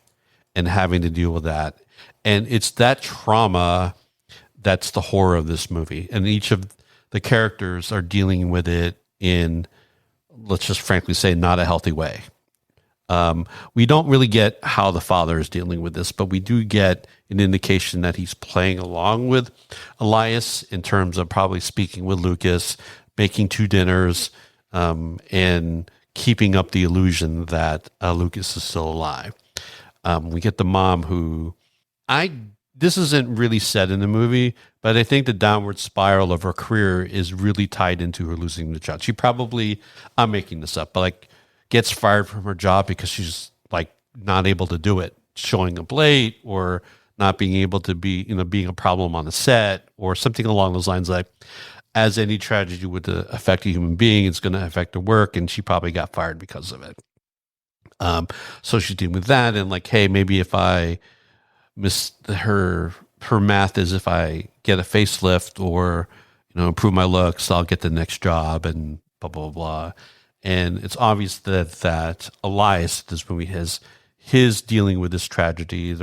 and having to deal with that. And it's that trauma that's the horror of this movie. And each of the characters are dealing with it in, let's just frankly say, not a healthy way. We don't really get how the father is dealing with this, but we do get an indication that he's playing along with Elias in terms of probably speaking with Lucas, making 2 dinners, and keeping up the illusion that Lucas is still alive. We get the mom who this isn't really said in the movie, but I think the downward spiral of her career is really tied into her losing the job. She probably, I'm making this up, but like gets fired from her job because she's like not able to do it, showing up late or not being able to be, being a problem on the set or something along those lines. Like, as any tragedy would affect a human being, it's going to affect her work, and she probably got fired because of it. So she's dealing with that, and like, hey, maybe if I miss her math is if I get a facelift or improve my looks, I'll get the next job, and blah blah blah. And it's obvious that Elias, this movie, has his dealing with this tragedy.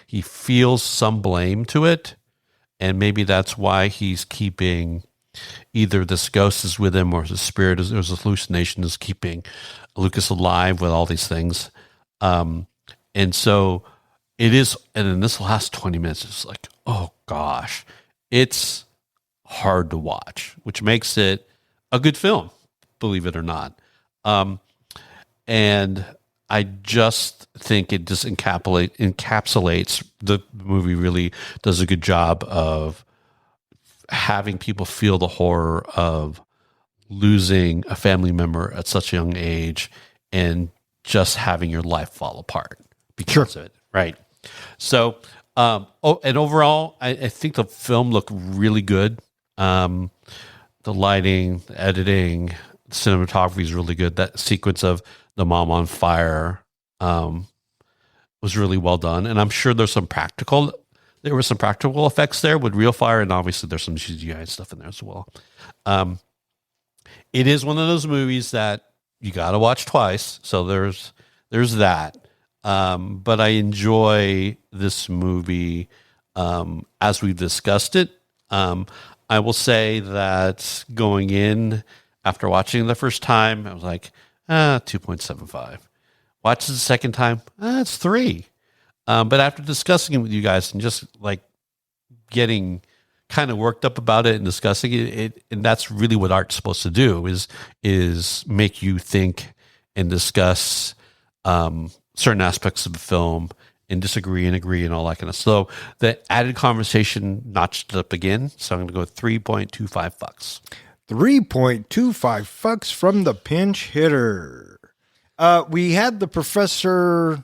He feels some blame to it, and maybe that's why he's keeping either this ghost is with him or the spirit is, there's a hallucination is keeping Lucas alive with all these things. And so it is, and in this last 20 minutes, it's like, oh gosh, it's hard to watch, which makes it a good film, believe it or not. And I just think it just encapsulates the movie, really does a good job of having people feel the horror of losing a family member at such a young age and just having your life fall apart because of it. Right. So, and overall, I think the film looked really good. The lighting, the editing, the cinematography is really good. That sequence of the mom on fire was really well done. And I'm sure there were some practical effects there with real fire. And obviously there's some CGI stuff in there as well. It is one of those movies that you got to watch twice. So there's that. But I enjoy this movie as we've discussed it. I will say that going in after watching it the first time, I was like, 2.75. Watch it the second time, it's 3. But after discussing it with you guys and just like getting kind of worked up about it and discussing it, and that's really what art's supposed to do is make you think and discuss certain aspects of the film and disagree and agree and all that kind of stuff. So the added conversation notched it up again. So I'm going to go with 3.25 fucks. 3.25 fucks from the pinch hitter. We had the professor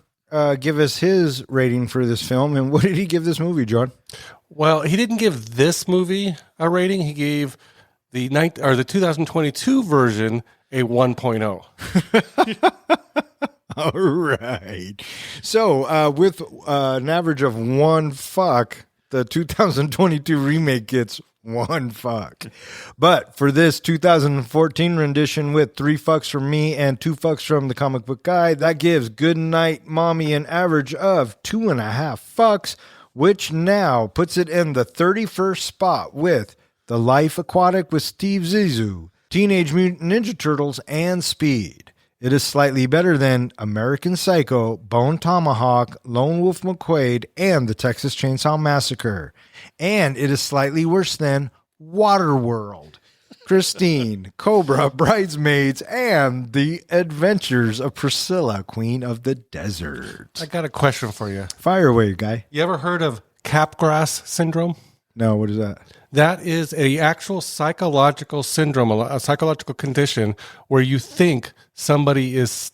give us his rating for this film. And what did he give this movie, John? Well, he didn't give this movie a rating. He gave the 2022 version a 1.0. All right. So with an average of one fuck, the 2022 remake gets one fuck. But for this 2014 rendition with 3 fucks from me and 2 fucks from the comic book guy, that gives Goodnight Mommy an average of 2.5 fucks, which now puts it in the 31st spot with The Life Aquatic with Steve Zissou, Teenage Mutant Ninja Turtles, and Speed. It is slightly better than American Psycho, Bone Tomahawk, Lone Wolf McQuade, and the Texas Chainsaw Massacre. And it is slightly worse than Waterworld, Christine, Cobra, Bridesmaids, and The Adventures of Priscilla, Queen of the Desert. I got a question for you. Fire away, guy. You ever heard of Capgras syndrome? No, what is that? That is a actual psychological syndrome, a psychological condition where you think somebody is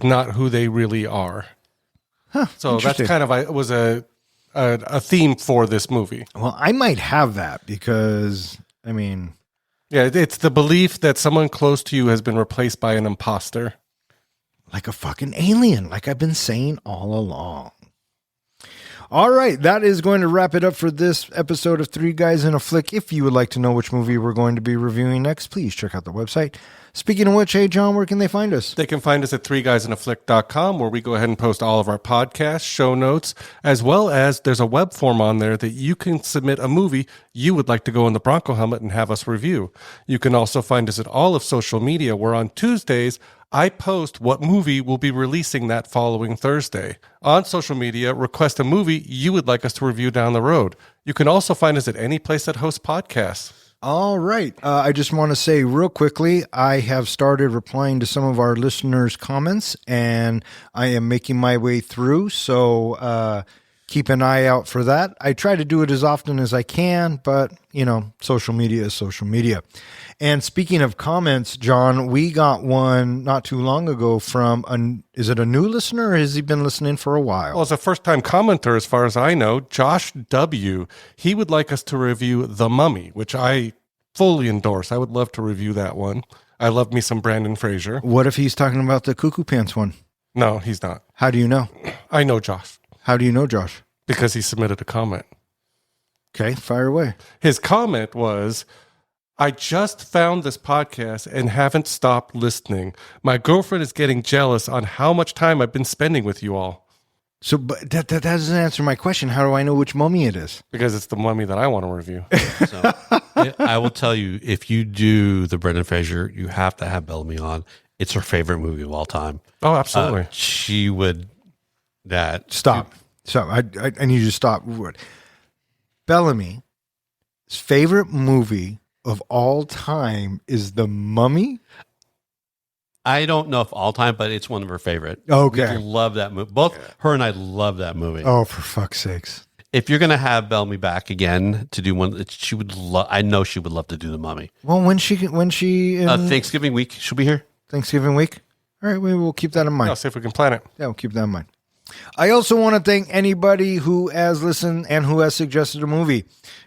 not who they really are. So that's kind of was a theme for this movie. Well, I might have that because, I mean... Yeah, it's the belief that someone close to you has been replaced by an imposter. Like a fucking alien, like I've been saying all along. All right, that is going to wrap it up for this episode of Three Guys in a Flick. If you would like to know which movie we're going to be reviewing next, please check out the website. Speaking of which, hey, John, where can they find us? They can find us at threeguysinaflick.com, where we go ahead and post all of our podcasts, show notes, as well as there's a web form on there that you can submit a movie you would like to go in the Bronco helmet and have us review. You can also find us at all of social media, where on Tuesdays, I post what movie we'll be releasing that following Thursday. On social media, request a movie you would like us to review down the road. You can also find us at any place that hosts podcasts. All right. I just want to say real quickly, I have started replying to some of our listeners' comments, and I am making my way through, so keep an eye out for that. I try to do it as often as I can, but, you know, social media is social media. And speaking of comments, John, we got one not too long ago from, is it a new listener, or has he been listening for a while? Well, as a first-time commenter, as far as I know, Josh W., he would like us to review The Mummy, which I fully endorse. I would love to review that one. I love me some Brandon Fraser. What if he's talking about the Cuckoo Pants one? No, he's not. How do you know? I know Josh. How do you know Josh? Because he submitted a comment. Okay, fire away. His comment was, I just found this podcast and haven't stopped listening. My girlfriend is getting jealous on how much time I've been spending with you all. So, but that doesn't answer my question. How do I know which mummy it is? Because it's the mummy that I want to review. So, I will tell you, if you do the Brendan Fraser, you have to have Bellamy on. It's her favorite movie of all time. Oh, absolutely. She would Stop. I need you to stop. Bellamy's favorite movie of all time is The Mummy? I don't know if all time, but it's one of her favorite. Okay. We love that movie. Both her and I love that movie. Oh, for fuck's sakes. If you're going to have Bellamy back again to do one, she would I know she would love to do The Mummy. Well, when she Thanksgiving week, she'll be here. Thanksgiving week? All right, we'll keep that in mind. I'll see if we can plan it. Yeah, we'll keep that in mind. I also want to thank anybody who has listened and who has suggested a movie.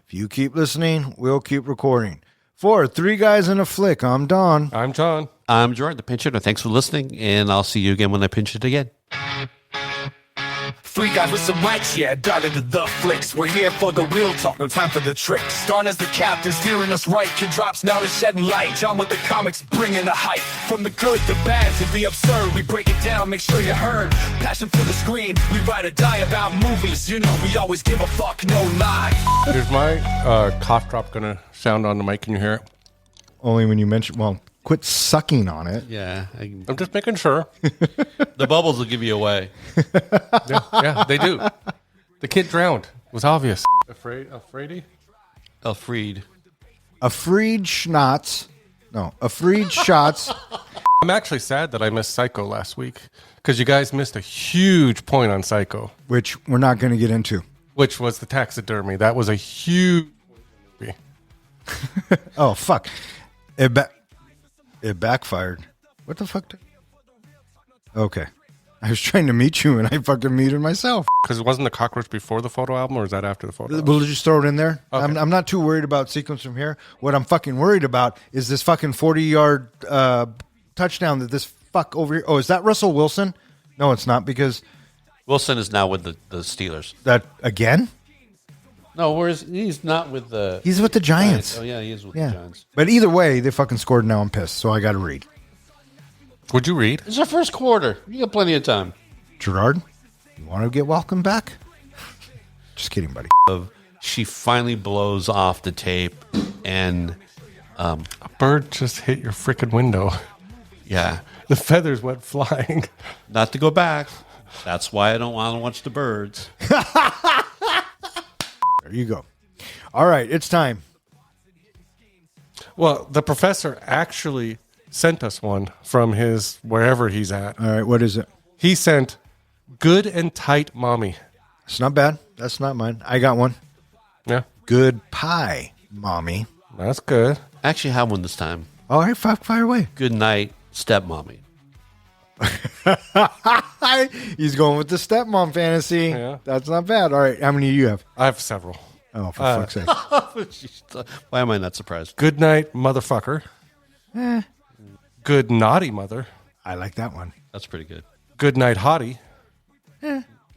If you keep listening, we'll keep recording. For Three Guys in a Flick, I'm Don. I'm John. I'm Jordan, the pinch hitter. Thanks for listening, and I'll see you again when I pinch it again. Three guys with some mics, yeah, dive into the flicks. We're here for the real talk, no time for the tricks. Don as the captain, steering us right. Kid drops now to shedding light. John with the comics, bringing the hype. From the good, the bad, to the absurd. We break it down, make sure you heard. Passion for the screen, we ride or die about movies. You know, we always give a fuck, no lie. Is my cough drop going to sound on the mic? Can you hear it? Only when you mention, well, quit sucking on it. Yeah. I'm just making sure. The bubbles will give you away. Yeah, they do. The kid drowned. was obvious. Afraidy? Elfried. Afraid Schnotz. No, Afraid Shots. I'm actually sad that I missed Psycho last week because you guys missed a huge point on Psycho, Which we're not going to get into. which was the taxidermy. That was a huge movie. Oh, fuck. It backfired. What the fuck? Okay. I was trying to meet you and I fucking muted myself. Because it wasn't the cockroach before the photo album, or is that after the photo album? We'll just throw it in there. Okay. I'm not too worried about sequence from here. What I'm fucking worried about is this fucking 40-yard touchdown that this fuck over here. Oh, is that Russell Wilson? No, it's not, because Wilson is now with the Steelers. that again? No, he's not with the... He's with the Giants. Oh, yeah, he is with Yeah. the Giants. But either way, they fucking scored. Now I'm pissed, so I got to read. Would you read? It's our first quarter. You got plenty of time. Gerard, you want to get welcome back? Just kidding, buddy. She finally blows off the tape, and A bird just hit your freaking window. yeah, The feathers went flying. not to go back. That's why I don't want to watch the birds. There you go. All right, it's time. Well, the professor actually sent us one from his wherever he's at. All right, what is it? He sent Good and Tight Mommy. It's not bad. That's not mine. I got one. Yeah, Good pie, mommy. that's good. I actually have one this time. All right, fire away. Good night, stepmommy. He's going with the stepmom fantasy. Yeah. That's not bad. All right, how many do you have? I have several. Oh, for fuck's sake. Why am I not surprised? Good night, motherfucker. Good naughty mother. I like that one. That's pretty good. Good night, hottie.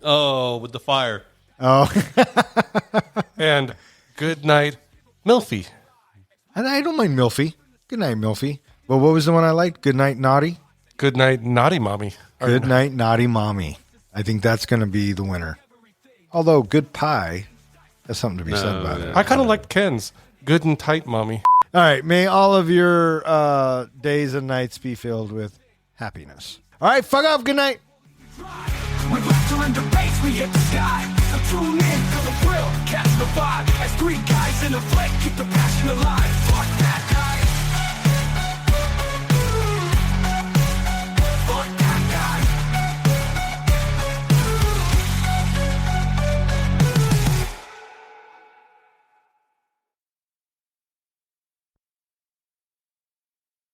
Oh, with the fire. Oh, And good night, milfy. I don't mind Milfy. Good night, Milfy. But what was the one I liked? Good night, naughty. Good night, naughty mommy. Or- Good night, naughty mommy. I think that's going to be the winner. Although good pie, has something to be said about it. I kind of liked Ken's. Good and tight mommy. All right, may all of your days and nights be filled with happiness. All right, fuck off. Good night. With laughter and debates, we hit the sky. So tune in, feel the thrill, catch the vibe. As three guys in a flick, keep the passion alive.